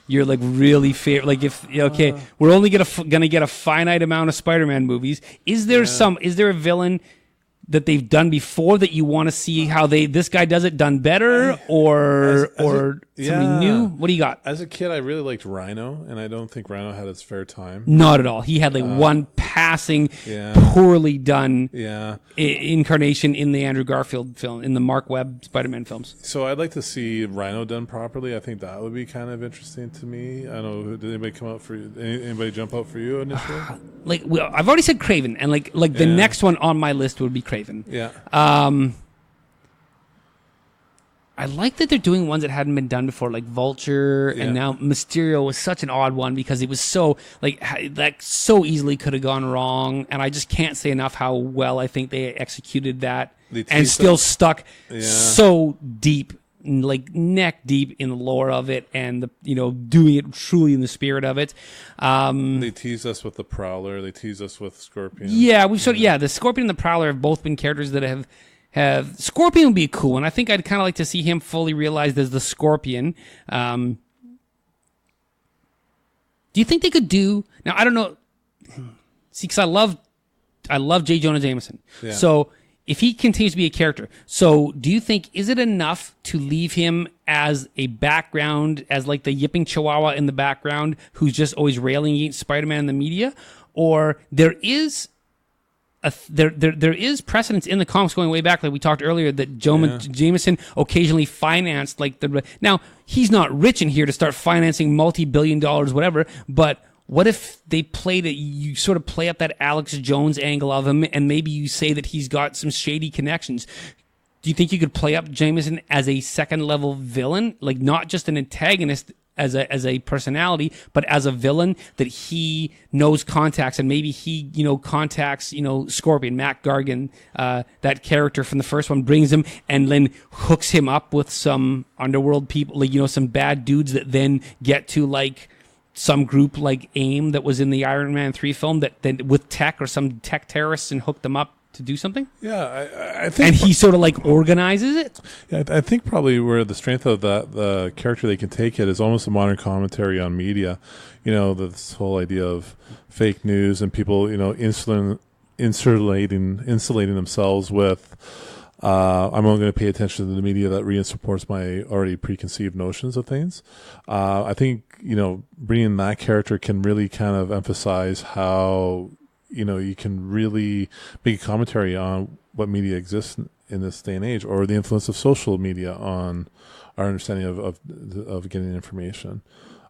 really favorite? Like we're only gonna get a finite amount of Spider-Man movies. Is there a villain that they've done before that you want to see how this guy does it done better or somebody new? What do you got? As a kid, I really liked Rhino, and I don't think Rhino had its fair time. Not at all. He had one passing, poorly done incarnation in the Andrew Garfield film, in the Mark Webb Spider-Man films. So I'd like to see Rhino done properly. I think that would be kind of interesting to me. I don't know. Did anybody come out for you? Anybody jump out for you initially? I've already said Craven, and the next one on my list would be Craven. Yeah. I like that they're doing ones that hadn't been done before, like Vulture, and now Mysterio was such an odd one because it was so so easily could have gone wrong, and I just can't say enough how well I think they executed that and still stuck so deep, like neck deep in the lore of it, and doing it truly in the spirit of it. They teased us with the Prowler. They teased us with Scorpion. Yeah, the Scorpion and the Prowler have both been characters that have Scorpion would be cool, and I think I'd kind of like to see him fully realized as the Scorpion. Do you think they could do? Now I don't know. See, because I love J. Jonah Jameson. Yeah. So if he continues to be a character, so do you think, is it enough to leave him as a background, as like the yipping chihuahua in the background who's just always railing against Spider-Man in the media, or there is there is precedence in the comics going way back, like we talked earlier, that Jameson occasionally financed now he's not rich in here to start financing multi-billion dollars, whatever, but what if they played it, you sort of play up that Alex Jones angle of him, and maybe you say that he's got some shady connections. Do you think you could play up Jameson as a second level villain, like not just an antagonist as a personality, but as a villain that he knows contacts, and maybe he contacts Scorpion, Mac Gargan, that character from the first one, brings him and then hooks him up with some underworld people, some bad dudes that then get to some group like AIM that was in the Iron Man 3 film that then with tech or some tech terrorists and hooked them up to do something. Yeah, I think, and he sort of like organizes it. Yeah, I think probably where the strength of the character they can take it is almost a modern commentary on media. You know, this whole idea of fake news and people, you know, insulating themselves with. I'm only going to pay attention to the media that reinforces my already preconceived notions of things. I think, you know, bringing that character can really kind of emphasize how, you know, you can really make a commentary on what media exists in this day and age, or the influence of social media on our understanding of getting information.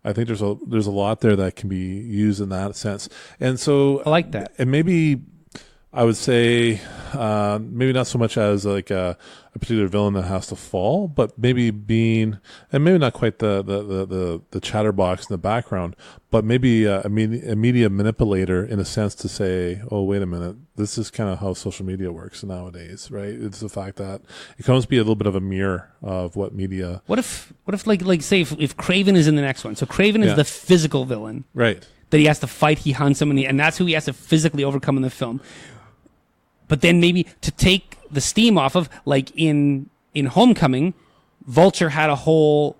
I think there's a lot there that can be used in that sense. And so I like that. And maybe I would say maybe not so much as like a particular villain that has to fall, but maybe being, and maybe not quite the chatterbox in the background, but maybe a media manipulator in a sense to say, oh, wait a minute, this is kind of how social media works nowadays, right? It's the fact that it can almost be a little bit of a mirror of what media. What if like say if Craven is in the next one? So Craven is the physical villain, right? That he has to fight. He hunts him, and that's who he has to physically overcome in the film. But then maybe to take the steam off of, like in Homecoming, Vulture had a whole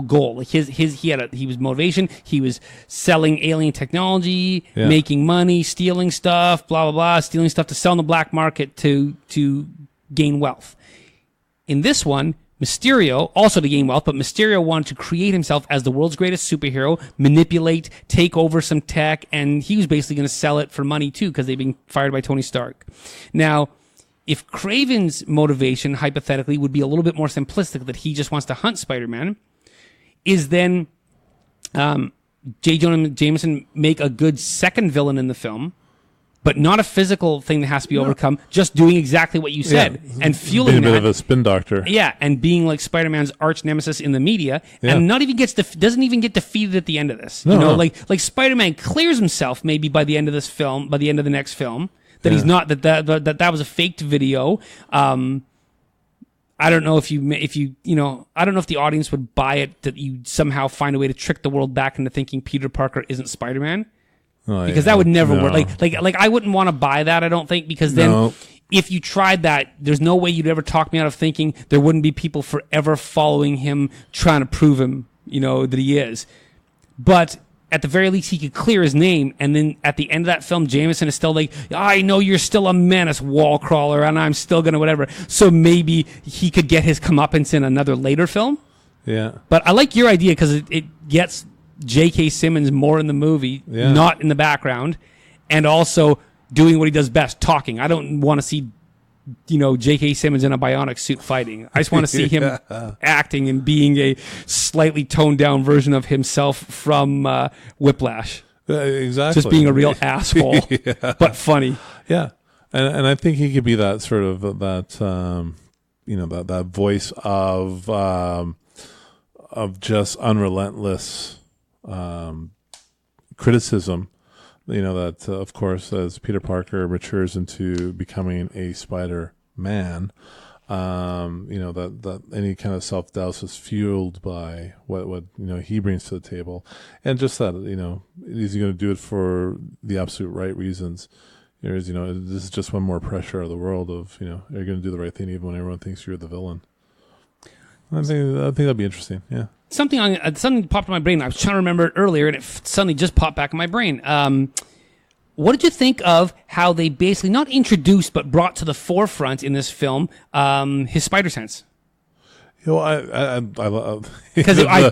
goal. Like he was motivation. He was selling alien technology, making money, stealing stuff, blah blah blah, stealing stuff to sell in the black market to gain wealth. In this one, Mysterio, also to gain wealth, but Mysterio wanted to create himself as the world's greatest superhero, manipulate, take over some tech, and he was basically going to sell it for money too, because they've been fired by Tony Stark. Now, if Kraven's motivation, hypothetically, would be a little bit more simplistic, that he just wants to hunt Spider-Man, is then J. Jonah Jameson make a good second villain in the film, but not a physical thing that has to be overcome, just doing exactly what you said, and fueling being a bit of a spin doctor. Yeah, and being like Spider-Man's arch nemesis in the media, and not even doesn't even get defeated at the end of this. No, you know, no. like Spider-Man clears himself maybe by the end of this film, by the end of the next film, that he's not that was a faked video. I don't know if you know, I don't know if the audience would buy it that you somehow find a way to trick the world back into thinking Peter Parker isn't Spider-Man. Because that would never work. Like I wouldn't want to buy that, I don't think, because then if you tried that, there's no way you'd ever talk me out of thinking there wouldn't be people forever following him, trying to prove him, you know, that he is. But at the very least, he could clear his name, and then at the end of that film, Jameson is still like, I know you're still a menace, wall crawler, and I'm still gonna whatever. So maybe he could get his comeuppance in another later film. Yeah. But I like your idea because it gets J.K. Simmons more in the movie, not in the background, and also doing what he does best, talking. I don't want to see, you know, J.K. Simmons in a bionic suit fighting. I just want to see him acting and being a slightly toned down version of himself from Whiplash. Exactly. Just being a real asshole, but funny. Yeah. And I think he could be that sort of that you know, that voice of just unrelentless criticism, you know, that of course as Peter Parker matures into becoming a Spider-Man, you know, that any kind of self-doubt is fueled by what you know he brings to the table, and just that, you know, is he going to do it for the absolute right reasons? There's, you know, this is just one more pressure of the world of, you know, are you going to do the right thing even when everyone thinks you're the villain? I think that'd be interesting. Yeah. Something popped in my brain. I was trying to remember it earlier, and it suddenly just popped back in my brain. What did you think of how they basically not introduced but brought to the forefront in this film his spider sense? You know, I love because I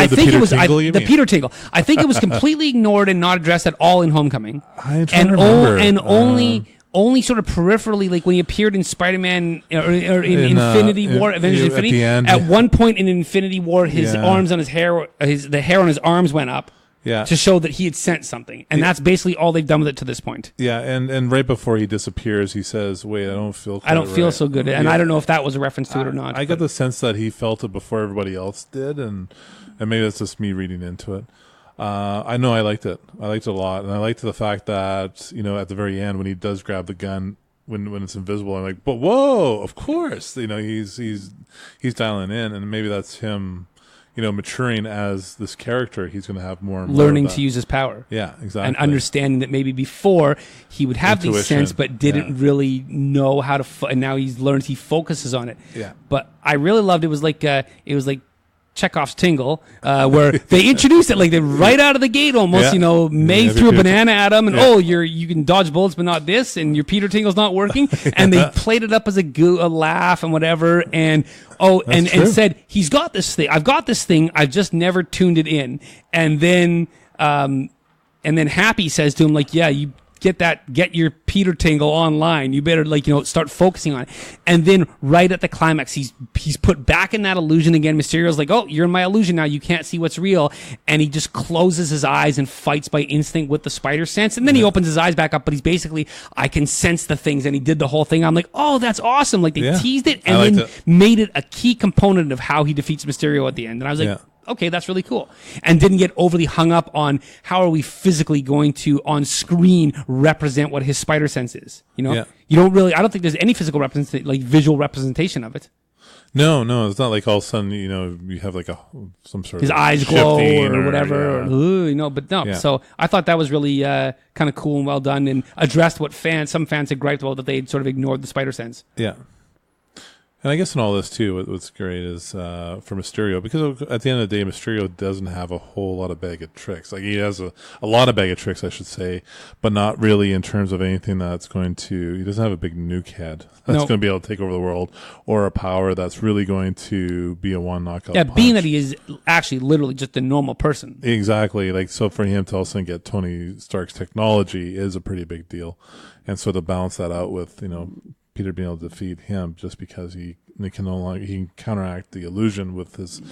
think it was the Peter Tingle. I think it was completely ignored and not addressed at all in Homecoming. I'm trying to remember. Only sort of peripherally, like when he appeared in Spider-Man or in Infinity War, Avengers Infinity. At the end, at one point in Infinity War, his arms on his hair, the hair on his arms went up. Yeah. To show that he had sent something. And that's basically all they've done with it to this point. Yeah, and right before he disappears, he says, wait, I don't feel so good. And I don't know if that was a reference to it or not. I got the sense that he felt it before everybody else did, and maybe that's just me reading into it. I know I liked it. I liked it a lot. And I liked the fact that, you know, at the very end when he does grab the gun, when it's invisible, I'm like, but whoa, of course. You know, he's dialing in, and maybe that's him, maturing as this character, he's going to have more and more learning of that. to use his power. Yeah, exactly. And understanding that maybe before he would have these Intuition. sense, but didn't really know how to. And now he's learned. He focuses on it. Yeah. But I really loved it. Was like Chekhov's Tingle, where they introduced it like they right out of the gate almost. Yeah. May threw a banana at him, and you can dodge bullets, but not this, and your Peter Tingle's not working. And they played it up as a laugh and whatever, and said he's got this thing. I've got this thing. I've just never tuned it in. And then Happy says to him like, yeah, you. Get your Peter Tingle online. You better start focusing on it. And then right at the climax, he's put back in that illusion again. Mysterio's like, oh, you're in my illusion now. You can't see what's real. And he just closes his eyes and fights by instinct with the spider sense. And then he opens his eyes back up, but he's basically, I can sense the things. And he did the whole thing. I'm like, oh, that's awesome. Like they teased it and then made it a key component of how he defeats Mysterio at the end. And I was like, okay, that's really cool. And didn't get overly hung up on how are we physically going to, on screen, represent what his spider sense is. You don't really, I don't think there's any physical visual representation of it. No, it's not like all of a sudden, you have like some sort his of eyes glow or whatever, yeah. but no. Yeah. So I thought that was really kind of cool and well done and addressed what some fans had griped about, that they had sort of ignored the spider sense. Yeah. And I guess in all this, too, what's great is for Mysterio, because at the end of the day, Mysterio doesn't have a whole lot of bag of tricks. Like, he has a lot of bag of tricks, I should say, but not really in terms of anything that's going to... He doesn't have a big nuke head that's going to be able to take over the world, or a power that's really going to be a one knockout punch. Being that he is actually literally just a normal person. Exactly. Like, so for him to also get Tony Stark's technology is a pretty big deal. And so to balance that out with, Peter being able to defeat him just because he can counteract the illusion with his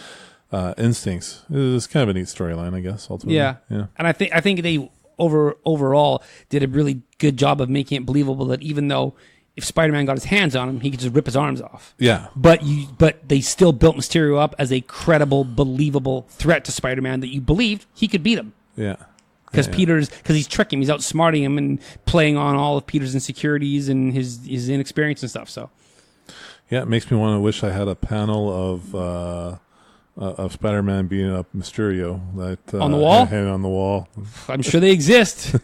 instincts. It's kind of a neat storyline, I guess. Ultimately, yeah. And I think they overall did a really good job of making it believable that even though if Spider-Man got his hands on him, he could just rip his arms off. Yeah. But they still built Mysterio up as a credible, believable threat to Spider-Man that you believed he could beat him. Yeah. Because he's tricking him, he's outsmarting him and playing on all of Peter's insecurities and his inexperience and stuff. So, yeah, it makes me want to wish I had a panel of Spider-Man beating up Mysterio on the wall. Hanging on the wall. I'm sure they exist.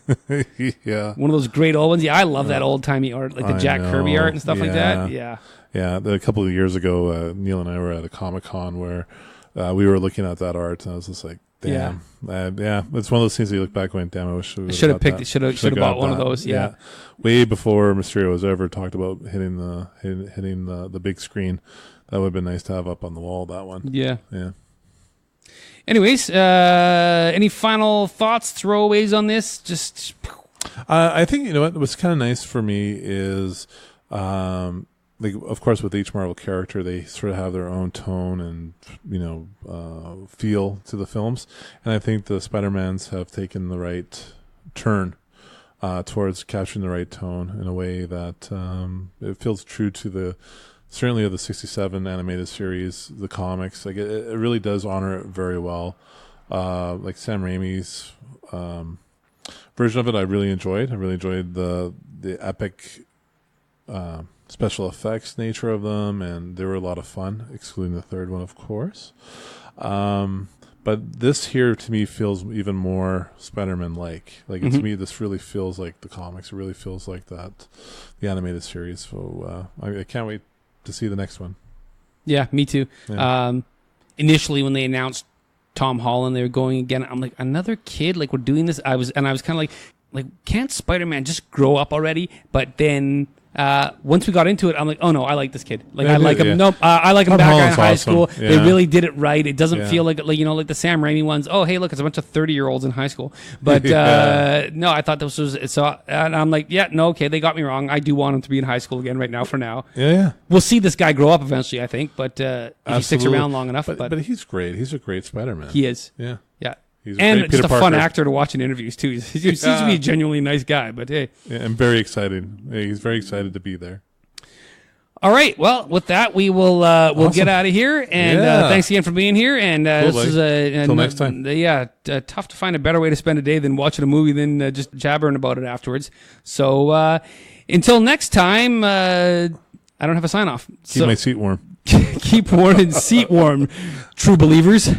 Yeah, one of those great old ones. Yeah, I love that old timey art, like the Jack Kirby art and stuff like that. Yeah, yeah. A couple of years ago, Neil and I were at a Comic-Con where we were looking at that art, and I was just like, damn. Yeah. It's one of those things that you look back going, damn, I wish I should have picked it. Should have bought one of those. Yeah. Way before Mysterio was ever talked about hitting the big screen. That would have been nice to have up on the wall, that one. Yeah. Yeah. Anyways, any final thoughts, throwaways on this? Just I think, what's kind of nice for me is of course, with each Marvel character, they sort of have their own tone and, feel to the films. And I think the Spider-Mans have taken the right turn towards capturing the right tone in a way that it feels true to certainly of the 67 animated series, the comics. Like, it really does honor it very well. Like Sam Raimi's version of it, I really enjoyed. I really enjoyed the epic special effects nature of them, and they were a lot of fun, excluding the third one, of course. But this here, to me, feels even more Spider-Man-like. Like, to me, this really feels like the comics. It really feels like the animated series. So I can't wait to see the next one. Yeah, me too. Yeah. Initially, when they announced Tom Holland, they were going again. I'm like, another kid? Like, we're doing this? I was kind of like, can't Spider-Man just grow up already? But then once we got into it, I'm like, oh no, I like this kid. Like, I like him. Yeah. No, I like him back in high school. Yeah. They really did it right. It doesn't feel like like the Sam Raimi ones. Oh, hey, look, it's a bunch of 30-year-olds in high school. But no, I thought this was so. And I'm like, yeah, no, okay, they got me wrong. I do want him to be in high school again right now. For now, yeah. We'll see this guy grow up eventually, I think. But if he sticks around long enough, but he's great. He's a great Spider-Man. He is. Yeah. Yeah. And just a fun actor to watch in interviews too. He seems to be a genuinely nice guy. But hey, yeah, I'm very excited. He's very excited to be there. All right. Well, with that, we'll awesome. Get out of here. And thanks again for being here. And cool, this is until next time. Tough to find a better way to spend a day than watching a movie than just jabbering about it afterwards. So until next time, I don't have a sign off. Keep my seat warm. Keep warm and seat warm, true believers.